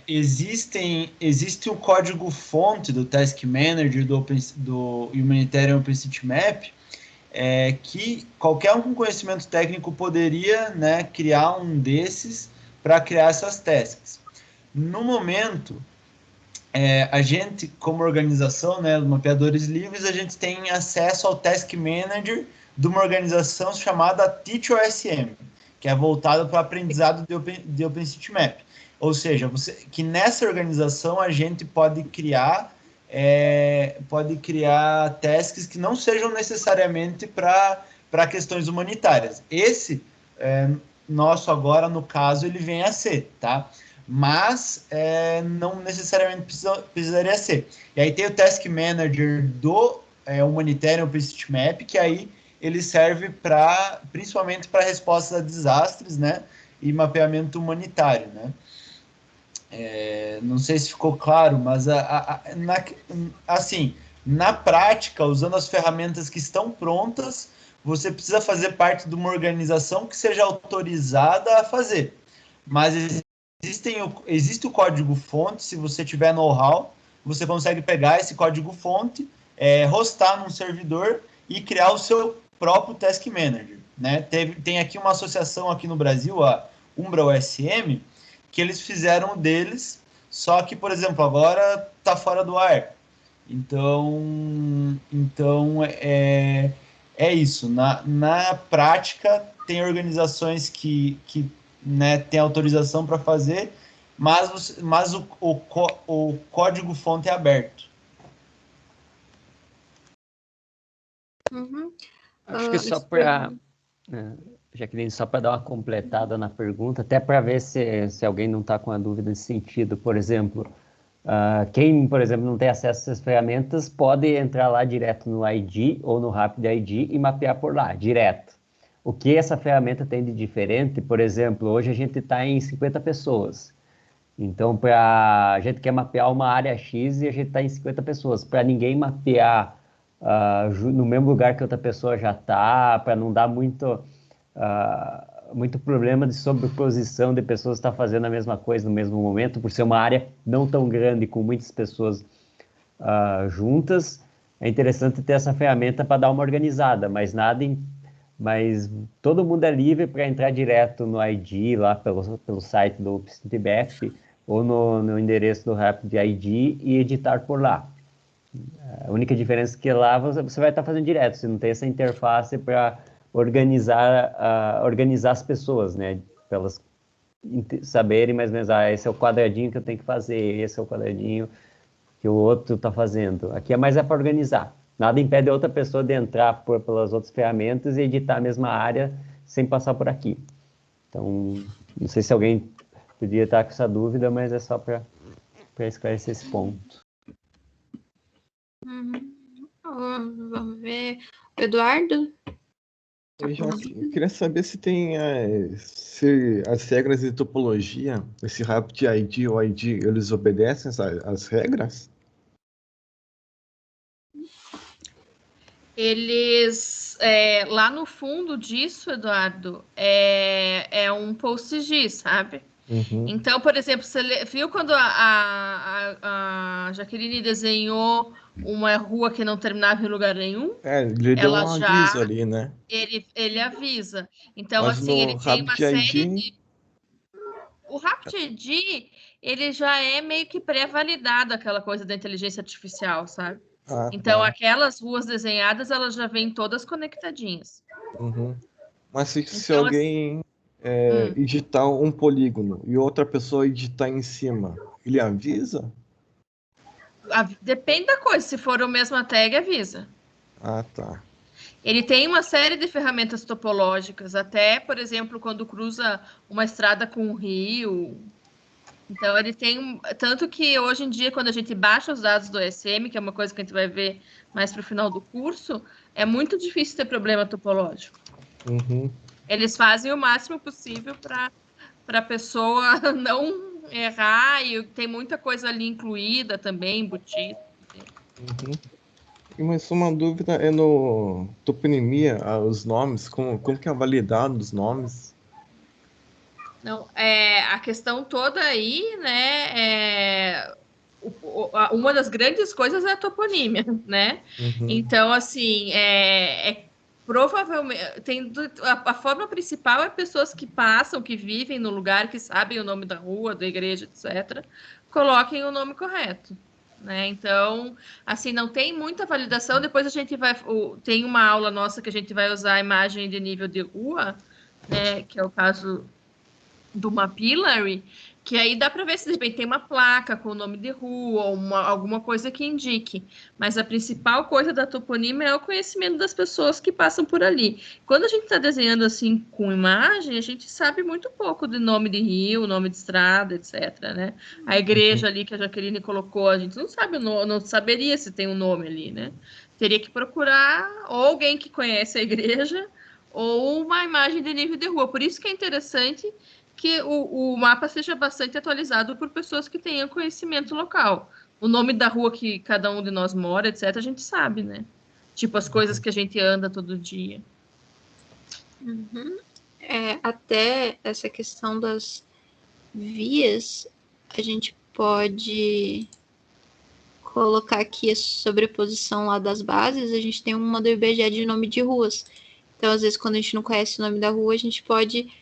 existe o código-fonte do Task Manager do Humanitarian OpenStreetMap, que qualquer um com conhecimento técnico poderia, né, criar um desses para criar essas tasks. No momento, a gente, como organização, né, Mapeadores Livres, a gente tem acesso ao Task Manager de uma organização chamada TeachOSM, que é voltada para o aprendizado de OpenStreetMap. Ou seja, que nessa organização a gente pode criar tasks que não sejam necessariamente para questões humanitárias. Esse nosso agora, no caso, ele vem a ser, tá? Mas não necessariamente precisaria ser. E aí tem o Task Manager do Humanitarian OpenStreetMap, que aí ele serve principalmente para respostas a desastres, né? E mapeamento humanitário, né? Não sei se ficou claro, mas assim, na prática, usando as ferramentas que estão prontas, você precisa fazer parte de uma organização que seja autorizada a fazer. Mas existe o código-fonte, se você tiver know-how, você consegue pegar esse código-fonte, hostar num servidor e criar o seu próprio Task Manager, né? Tem aqui uma associação aqui no Brasil, a Umbra USM, que eles fizeram deles, só que, por exemplo, agora está fora do ar. Então é isso. Na prática, tem organizações que né, têm autorização para fazer, mas o código-fonte é aberto. Uhum. Acho que só para... Jaqueline, só para dar uma completada na pergunta, até para ver se alguém não está com a dúvida nesse sentido. Por exemplo, quem, por exemplo, não tem acesso a essas ferramentas, pode entrar lá direto no ID ou no Rapid ID e mapear por lá, direto. O que essa ferramenta tem de diferente, por exemplo, hoje a gente está em 50 pessoas. Então, a gente quer mapear uma área X e a gente está em 50 pessoas. Para ninguém mapear no mesmo lugar que outra pessoa já está, para não dar muito problema de sobreposição de pessoas que estão fazendo a mesma coisa no mesmo momento, por ser uma área não tão grande, com muitas pessoas juntas. É interessante ter essa ferramenta para dar uma organizada, mas todo mundo é livre para entrar direto no ID, lá pelo site do OpenStreetMap, ou no endereço do Rapid ID e editar por lá. A única diferença é que lá você vai estar fazendo direto, você não tem essa interface para organizar as pessoas, né? Para elas saberem mais ou menos, esse é o quadradinho que eu tenho que fazer, esse é o quadradinho que o outro está fazendo. Aqui é mais para organizar. Nada impede a outra pessoa de entrar pelas outras ferramentas e editar a mesma área sem passar por aqui. Então, não sei se alguém podia estar com essa dúvida, mas é só para esclarecer esse ponto. Vamos ver. Eduardo? Eu queria saber se tem se as regras de topologia, esse Rapid ID ou ID, eles obedecem às regras? Eles, lá no fundo disso, Eduardo, é um PostGIS, sabe? Uhum. Então, por exemplo, você viu quando a Jaqueline desenhou uma rua que não terminava em lugar nenhum? Ele deu um aviso ali, né? Ele avisa. Então, Mas assim, ele tem uma Rapid série ID... de... O Rapid ID, ele já é meio que pré-validado, aquela coisa da inteligência artificial, sabe? Então, aquelas ruas desenhadas, elas já vêm todas conectadinhas. Uhum. Mas se Então, alguém editar um polígono e outra pessoa editar em cima, ele avisa? Depende da coisa. Se for a mesma tag, avisa. Tá. Ele tem uma série de ferramentas topológicas, até, por exemplo, quando cruza uma estrada com um rio. Então, ele tem... Tanto que, hoje em dia, quando a gente baixa os dados do ESM, que é uma coisa que a gente vai ver mais para o final do curso, é muito difícil ter problema topológico. Uhum. Eles fazem o máximo possível para a pessoa não errar, e tem muita coisa ali incluída também, embutida. Uhum. Mas uma dúvida é no toponimia, os nomes, como que é validado os nomes? Não, a questão toda aí, né, uma das grandes coisas é a toponímia, né? Uhum. Então, assim, provavelmente, a forma principal é pessoas que passam, que vivem no lugar, que sabem o nome da rua, da igreja, etc., coloquem o nome correto, né? Então, assim, não tem muita validação. Depois a gente tem uma aula nossa que a gente vai usar a imagem de nível de rua, né, que é o caso do Mapillary, Que aí dá para ver se de repente tem uma placa com o nome de rua ou alguma coisa que indique. Mas a principal coisa da toponímia é o conhecimento das pessoas que passam por ali. Quando a gente está desenhando assim com imagem, a gente sabe muito pouco de nome de rio, nome de estrada, etc. Né? A igreja ali que a Jaqueline colocou, a gente não sabe, não saberia se tem um nome ali, né? Teria que procurar ou alguém que conhece a igreja ou uma imagem de nível de rua. Por isso que é interessante que o mapa seja bastante atualizado por pessoas que tenham conhecimento local. O nome da rua que cada um de nós mora, etc., a gente sabe, né? Tipo, as coisas que a gente anda todo dia. Uhum. Até essa questão das vias, a gente pode colocar aqui a sobreposição lá das bases, a gente tem uma do IBGE de nome de ruas. Então, às vezes, quando a gente não conhece o nome da rua, a gente pode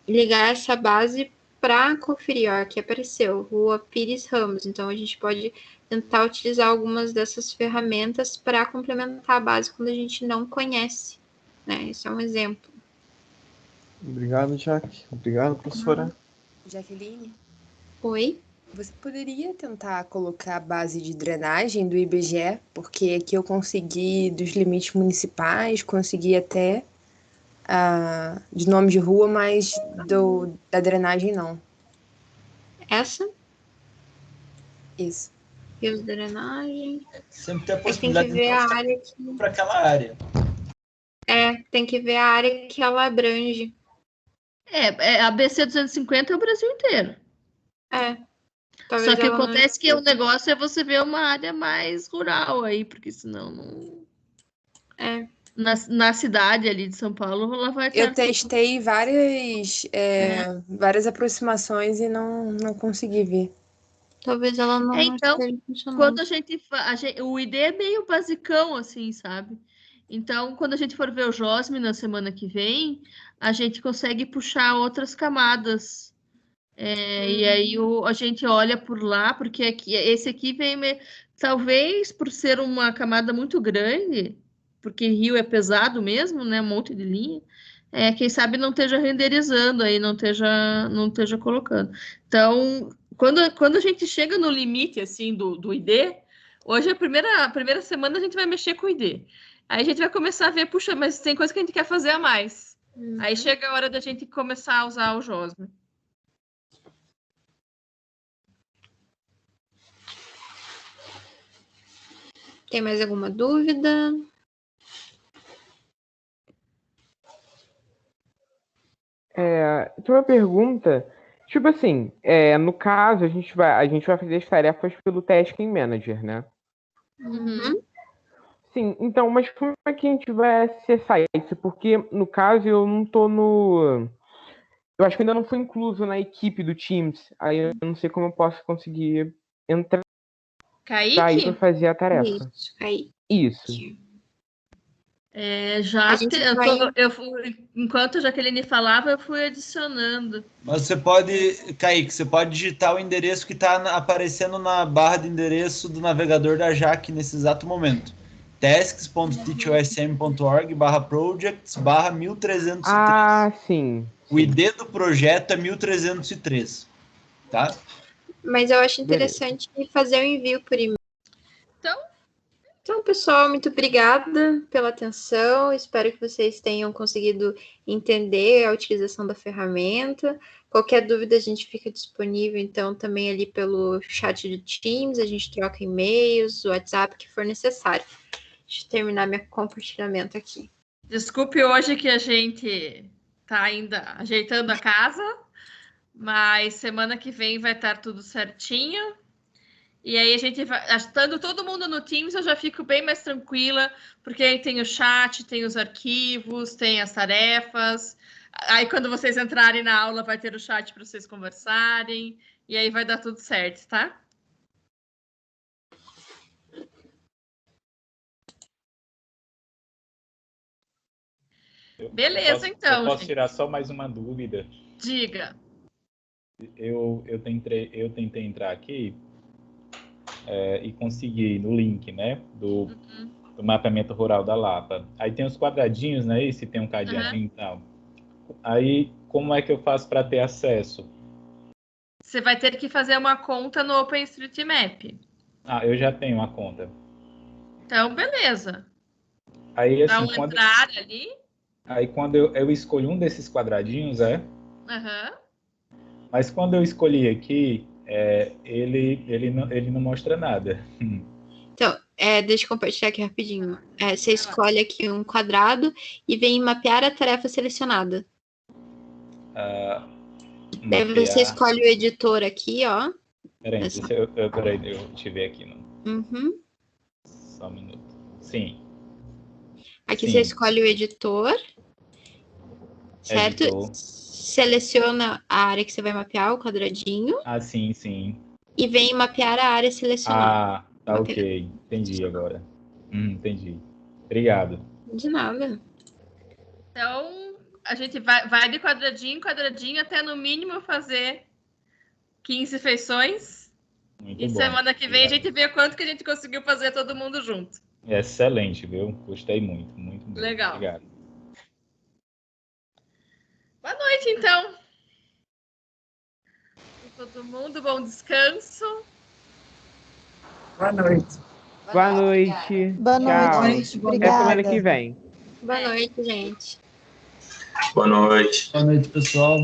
ligar essa base para conferir, ó, aqui apareceu, Rua Pires Ramos. Então, a gente pode tentar utilizar algumas dessas ferramentas para complementar a base quando a gente não conhece, né? Esse é um exemplo. Obrigado, Jaque. Obrigado, professora. Jaqueline? Oi? Você poderia tentar colocar a base de drenagem do IBGE? Porque aqui eu consegui dos limites municipais, consegui até de nome de rua, mas da drenagem não. Essa? Isso. Rios de drenagem. Sempre tem a possibilidade tem que ver a área para aquela área. Tem que ver a área que ela abrange. A BC 250 é o Brasil inteiro. Talvez Só que acontece que o não... negócio é você ver uma área mais rural aí, porque senão não... Na cidade ali de São Paulo, ela vai ter... Eu testei várias aproximações e não consegui ver. Talvez ela não então, esteja funcionando. Quando o ID é meio basicão, assim, sabe? Então, quando a gente for ver o JOSM na semana que vem, a gente consegue puxar outras camadas. E aí a gente olha por lá, porque esse aqui vem... Talvez por ser uma camada muito grande, porque rio é pesado mesmo, né? Um monte de linha. Quem sabe não esteja renderizando aí, não esteja colocando. Então, quando a gente chega no limite, assim, do ID, hoje a primeira semana a gente vai mexer com o ID. Aí a gente vai começar a ver, puxa, mas tem coisa que a gente quer fazer a mais. Aí chega a hora da gente começar a usar o JOSM. Tem mais alguma dúvida? Tem uma pergunta, tipo assim, no caso, a gente vai fazer as tarefas pelo Tasking Manager, né? Sim, então, mas como é que a gente vai acessar isso? Porque, no caso, eu não tô no... Eu acho que ainda não fui incluso na equipe do Teams, aí eu não sei como eu posso conseguir entrar Kaique? para fazer a tarefa. Isso, Kaique. Isso. Enquanto a Jaqueline falava, eu fui adicionando. Mas você pode, Kaique, você pode digitar o endereço que está aparecendo na barra de endereço do navegador da Jaque nesse exato momento. tasks.teachosm.org/projects/1303. Sim. O ID do projeto é 1303, tá? Mas eu acho interessante fazer o envio por e-mail. Então, pessoal, muito obrigada pela atenção. Espero que vocês tenham conseguido entender a utilização da ferramenta. Qualquer dúvida, a gente fica disponível, então, também ali pelo chat do Teams. A gente troca e-mails, WhatsApp, que for necessário. Deixa eu terminar meu compartilhamento aqui. Desculpe hoje que a gente está ainda ajeitando a casa, mas semana que vem vai estar tudo certinho. E aí a gente vai, estando todo mundo no Teams, eu já fico bem mais tranquila, porque aí tem o chat, tem os arquivos, tem as tarefas. Aí quando vocês entrarem na aula, vai ter o chat para vocês conversarem, e aí vai dar tudo certo, tá? Beleza, então. Eu posso tirar só mais uma dúvida? Diga. Eu tentei entrar aqui e consegui no link, né, do mapeamento rural da Lapa. Aí tem os quadradinhos, né, se tem um cadeadinho e tal. Aí, como é que eu faço para ter acesso? Você vai ter que fazer uma conta no OpenStreetMap. Ah, eu já tenho uma conta. Então, beleza. Aí, Dá assim, um entrar ali. Aí, quando eu escolho um desses quadradinhos, Aham. Mas quando eu escolhi aqui, ele não mostra nada. Então, deixa eu compartilhar aqui rapidinho. Você escolhe aqui um quadrado e vem mapear a tarefa selecionada. Daí você escolhe o editor aqui, ó. Peraí, deixa eu ver aqui. Só um minuto. Sim. Aqui você escolhe o editor, certo? Seleciona a área que você vai mapear, o quadradinho. Ah, sim, sim. E vem mapear a área selecionada. Ah, tá, ok. Entendi agora. Entendi. Obrigado. De nada. Então, a gente vai de quadradinho em quadradinho até no mínimo fazer 15 feições. Muito e bom. Semana que vem a gente vê quanto que a gente conseguiu fazer todo mundo junto. Excelente, viu? Gostei muito, muito bom. Legal. Obrigado. Boa noite, então. Todo mundo, bom descanso. Boa noite. Boa noite. Boa noite. Tchau. Até semana que vem. Boa noite, gente. Boa noite. Boa noite, pessoal.